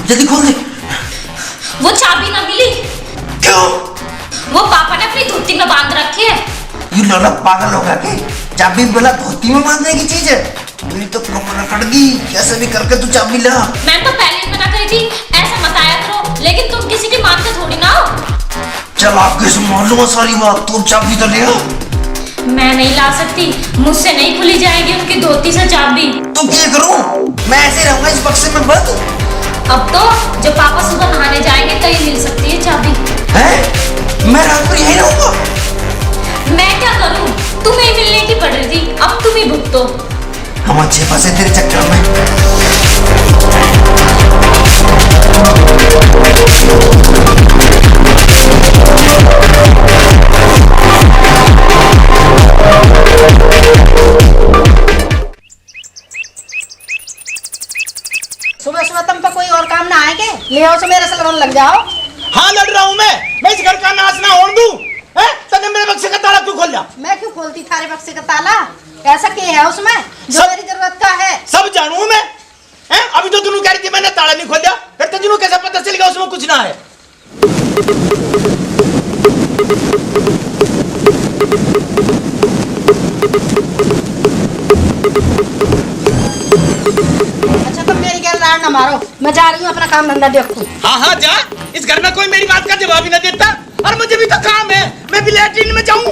जल्दी खोल दे। वो चाबी ना मिली। क्यों? वो पापा ने अपनी धोती में बांध रखी है। ये लौड़ा पागल होगा क्या? चाबी बोला धोती में बांधने की चीज है? मेरी तो कमर अकड़ गई, कैसे भी करके तू चाबी ला। मैं तो पहले ही मना करी थी ऐसा मत आया करो, लेकिन तुम किसी की मानते थोड़ी ना हो। चल आपके से मालूम है सारी बात, तू चाबी तो ले आ। मैं नहीं ला सकती, मुझसे नहीं खुली जाएगी उनकी धोती से चाबी। तो क्या करूं? मैं ऐसे रहूंगा इस बक्से में बंद? अब तो जब पापा सुबह नहाने जाएंगे तभी मिल सकती है चाबी। हैं? मैं रात को यहीं रहूंगा? मैं क्या करूं? तुम्हें मिलने की पड़ रही थी, अब तुम ही भुगतो। हम अच्छे फंसे तेरे चक्कर में। ले आओ तो मेरे से लड़न लग जाओ। हाँ लड़ रहा हूँ मैं इस घर का नाश ना होने दूं। हैं? तने मेरे बक्से का ताला क्यों खोल दिया? मैं क्यों खोलती थारे बक्से का ताला? ऐसा क्या है उसमें जो सब- मेरी जरूरत का है? सब जानू मैं। हैं? अभी तो तुम कह रही थी मैंने ताला नहीं खोल दिया, फिर तो तुम कैसे पता चलेगा उसमें कुछ ना है? अच्छा तो मेरी गैर राड ना मारो, मैं जा रही हूँ अपना काम धंधा देखूं। हाँ हाँ जा, इस घर में कोई मेरी बात का जवाब ही ना देता, और मुझे भी तो काम है, मैं भी लैट्रिन में जाऊं।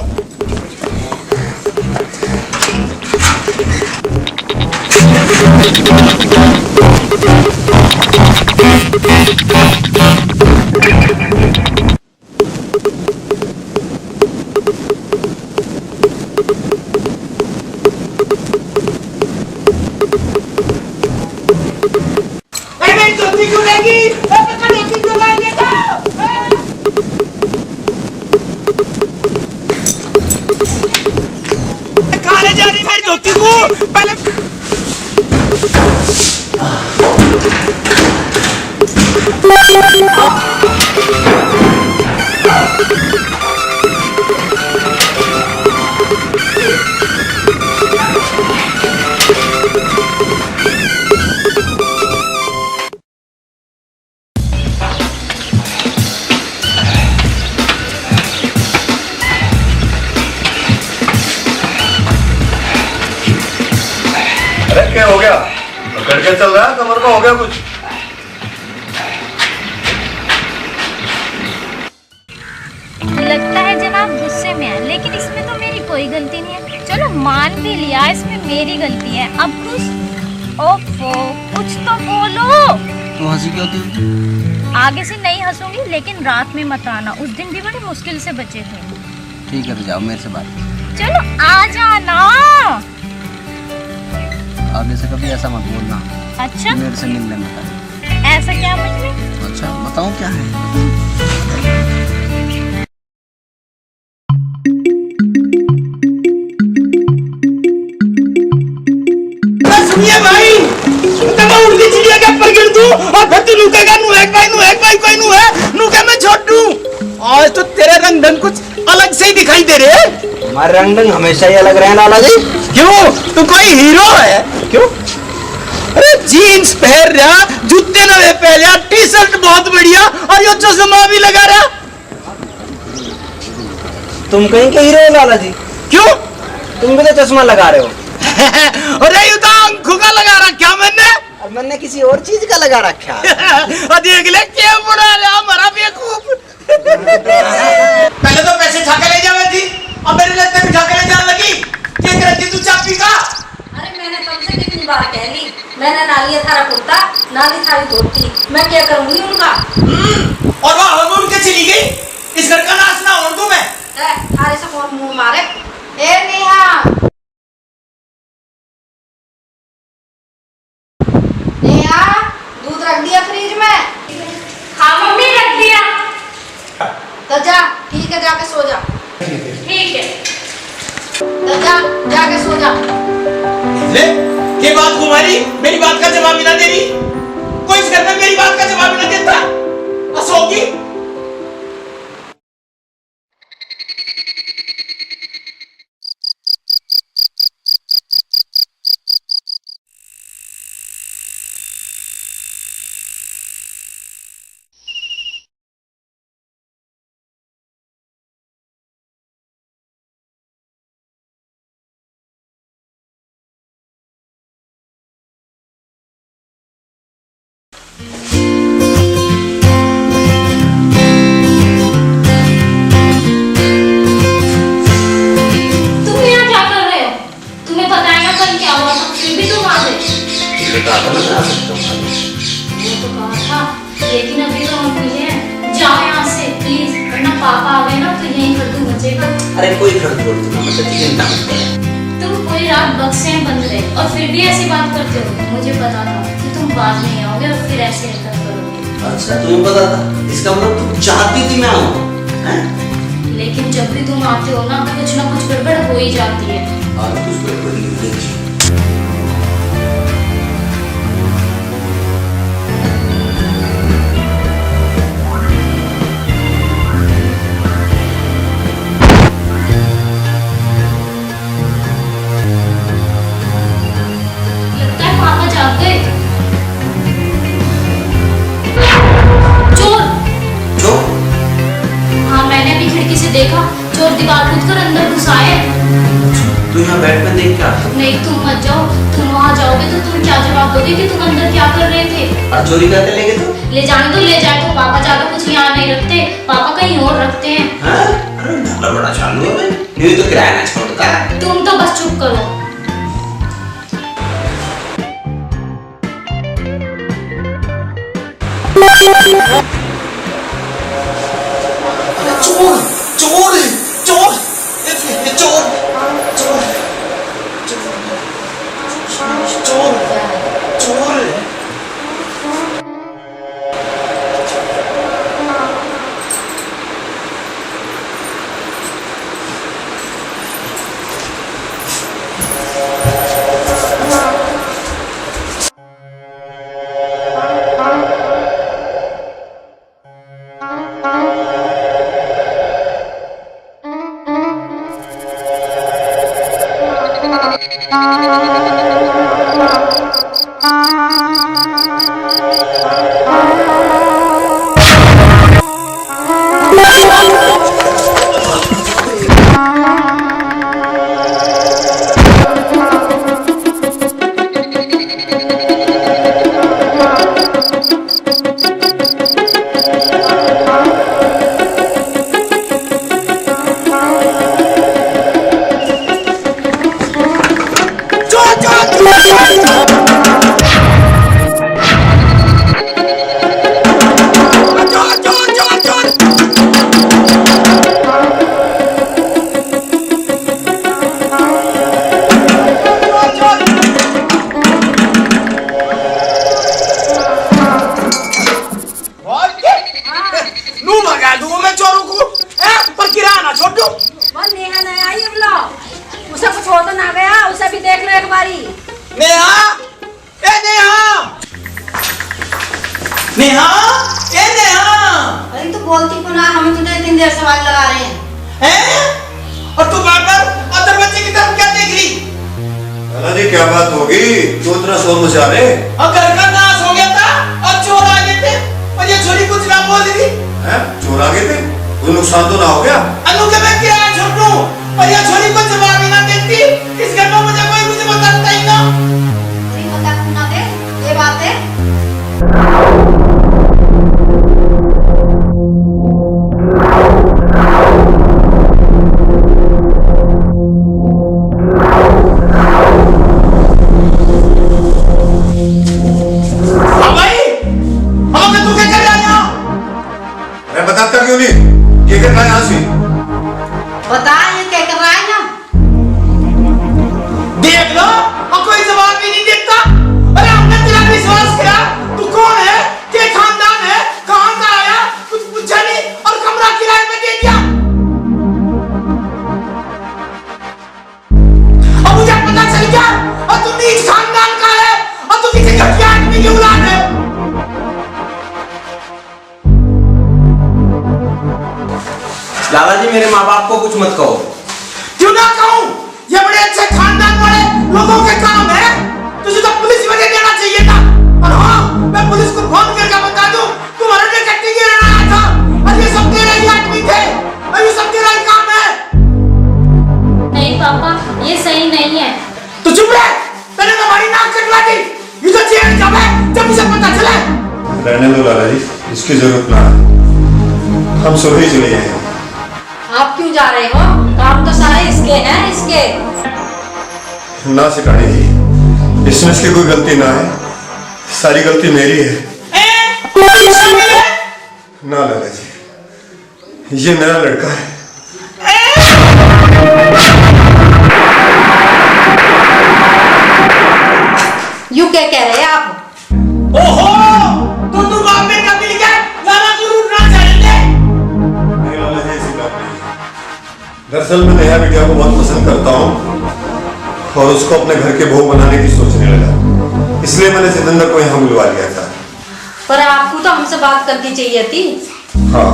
धोती क्यों लेगी? धोती क्यों लाएंगे? कहाँ ले जा रही मेरी धोती को? पहले अरे क्या हो गया? पकड़ के चल रहा है, कमर को हो गया कुछ? लगता है जनाब गुस्से में है, लेकिन इसमें तो मेरी कोई गलती नहीं है। चलो मान भी लिया इसमें मेरी गलती है, अब खुश ओफो कुछ तो बोलो। तो हंसी क्यों थी? आगे से नहीं हंसूंगी, लेकिन रात में मत आना, उस दिन भी बड़ी मुश्किल से बचे थे। ठीक है तो जाओ मेरे से बात। चलो आ जाना। आगे से कभी ऐसा मत बोलना। अच्छा मेरे से मिलने मत आना। ऐसा क्या मतलब? अच्छा बताओ क्या है? सुनिए भाई, तब मैं उड़ती चिड़िया के ऊपर गिर दूं और फिर तू नुकेगा नु एक भाई कोई नु है नु के मैं छोड़ दूं। आज तो तेरे रंग ढंग कुछ अलग से ही दिखाई दे रहे हैं। हमारे रंग ढंग हमेशा ही अलग रहे लाला जी। क्यों? तू कोई हीरो है? क्यों? अरे जीन्स पहन रहा, जूते नवे पहन रहा, टी शर्ट बहुत बढ़िया और ये चश्मा भी लगा रहा। तुम कहीं के हीरो हो लाला जी? क्यों? तुम भी तो चश्मा लगा रहे हो। अरे ये तो आंखों का लगा रखा मैंने। अब मैंने किसी और चीज का लगा रखा। और देख ले क्या बुरा रहा हमारा बेवकूफ। पहले तो पैसे छाके ले जावे थी, अब मेरे लिए बिठा के ले जाने लगी। क्या करती तू चाबी का? अरे मैंने तुमसे कितनी बार कह ली, मैंने ना लिया थारा कुर्ता ना ली थारी धोती, मैं क्या करूंगी उनका? और वह हम उनके चली गई, इस घर का नाश ना होने दूं मैं। थारे से कौन मुंह मारे? ए नेहा, नेहा दूध रख दिया फ्रिज में? हाँ मम्मी रख दिया। तो जा, ठीक है जाके सो जा। ठीक है। तो जा जाके सो जा। ले, ये बात कुमारी मेरी बात का जवाब ही ना दे रही। कोई इस घर में मेरी बात का जवाब ही ना देता। असोगी लेकिन अभी तो हम मिले हैं, जाओ यहाँ से प्लीज, वरना पापा आ गए ना तो यहीं कर दूँ बचेगा। अरे कोई खर्च छोड़ दूंगा, मतलब चिंता मत कर। तुम पूरी रात बक्से में बंद रहे और फिर भी ऐसी बात करते हो। मुझे पता था कि तुम बाद में आओगे और फिर ऐसे हरकत करोगे। अच्छा तुम्हें पता था? इसका मतलब तुम चाहती थी मैं आऊँ, हैं? लेकिन जब भी तुम आते हो ना कुछ गड़बड़ हो ही जाती है। और कुछ गड़बड़ नहीं हुई। क्या? नहीं तुम मत जाओ, तुम वहाँ जाओगे तो तुम क्या जवाब दोगे कि तुम अंदर क्या कर रहे थे? और चोरी करके ले गए तो? ले जाने तो ले जाए, तो पापा ज्यादा कुछ यहाँ नहीं रखते, पापा कहीं और रखते हैं। हाँ? अरे नाला बड़ा चालू है भाई, नहीं तो किराया ना छोड़ता है। तुम तो बस चुप करो। चोर चोर चोर चोर चोर चोर चोर लाला जी मेरे माँ बाप को कुछ मत कहो। क्यों ना कहूँ? ये बड़े अच्छे खानदान वाले लोगों के काम है। तुझे तो पुलिस में दे देना चाहिए था। और हाँ, मैं पुलिस को फोन करके बता दूँ तुम्हारे लिए कट्टी गिरना आया था और ये सब तेरे ही आदमी थे और ये सब तेरा ही काम है। नहीं पापा, ये सही नहीं है। तो चुप रह, मैंने तुम्हारी नाक कटवा दी। ये तो जेल जब है जब मुझे पता चले। रहने दो लाला जी, इसकी जरूरत ना है, हम सुबह ही चले जाएंगे। आप क्यों जा रहे हो? काम तो सारे इसके हैं, इसके। ना सिखाने जी, इसमें इसकी कोई गलती ना है, सारी गलती मेरी है। ना लाला जी, ये मेरा लड़का है। यू क्या कह रहे हैं आप? ओहो, तो तुम बाप में कभी क्या लाला को रूठना चाहेंगे? नहीं लाला जी, ऐसी बात नहीं। दरअसल मैं नेहा बिटिया को बहुत पसंद करता हूँ और उसको अपने घर के बहू बनाने की सोचने लगा, इसलिए मैंने जितेंद्र को यहाँ बुलवा लिया था। पर आपको तो हमसे बात करनी चाहिए थी। हाँ,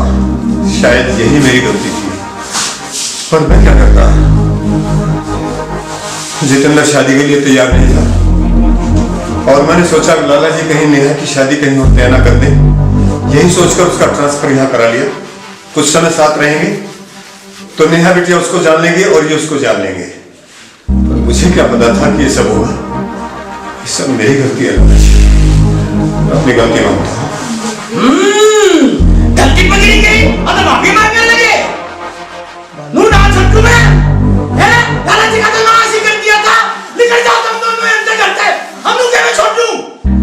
शायद यही मेरी गलती थी, पर मैं क्या करता। जितेंद्र शादी के लिए तैयार नहीं था और मैंने सोचा लाला जी कहीं नेहा की शादी कहीं और तय ना कर दें, यही सोचकर उसका ट्रांसफर यहाँ करा लिया। कुछ समय साथ रहेंगे तो नेहा बिटिया उसको जान लेंगे और ये उसको जान लेंगे। पर मुझे क्या पता था कि ये सब होगा। ये सब मेरी गलती है लाला जी, मैं अपनी गलती मानता हूँ। गलती पकड़ी गई और तो माफी मांगने लगे। नू ना छट्टू में है लाला जी का तो नाश ही कर दिया था। निकल जाओ तुम दोनों अंदर करते, हम लोग क्या मैं छोड़ दूं?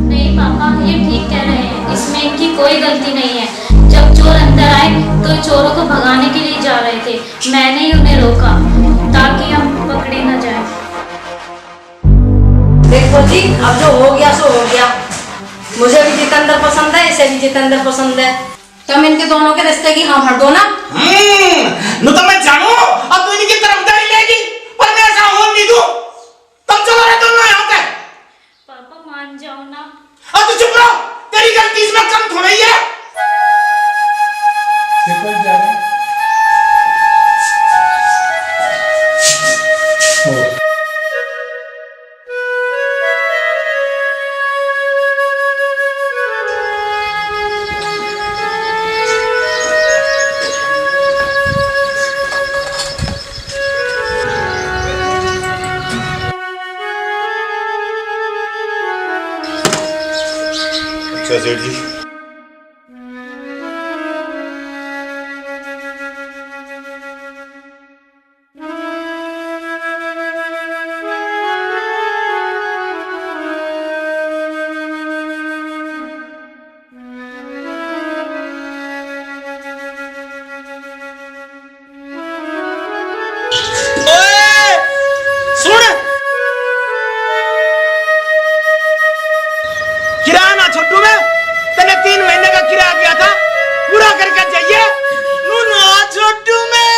नहीं पापा, ये ठीक कह रहे हैं, इसमें इनकी कोई गलती नहीं है। जब चोर अंदर आए तो चोरों को भगाने के लिए जा रहे थे, मैंने ही उन्हें रोका ताकि हम पकड़े न जाए। देखो जी, अब जो हो गया सो हो गया। मुझे भी जितेंद्र पसंद है, इसे भी जितेंद्र पसंद है। तुम इनके दोनों के रिश्ते की हाँ भर दो ना। नु तो मैं जानू अब तू इनकी तरफदारी लेगी, पर मैं ऐसा होने नहीं दूं। तुम चलो रे दोनों यहाँ पे। पापा मान जाओ ना। अब तू चुप रहो, तेरी गलती इसमें कम थोड़ी है। अच्छा सेठ जी, किराया ना छोटू में तने 3 महीने का किराया दिया था, पूरा करके जाइए। नू ना छोटू में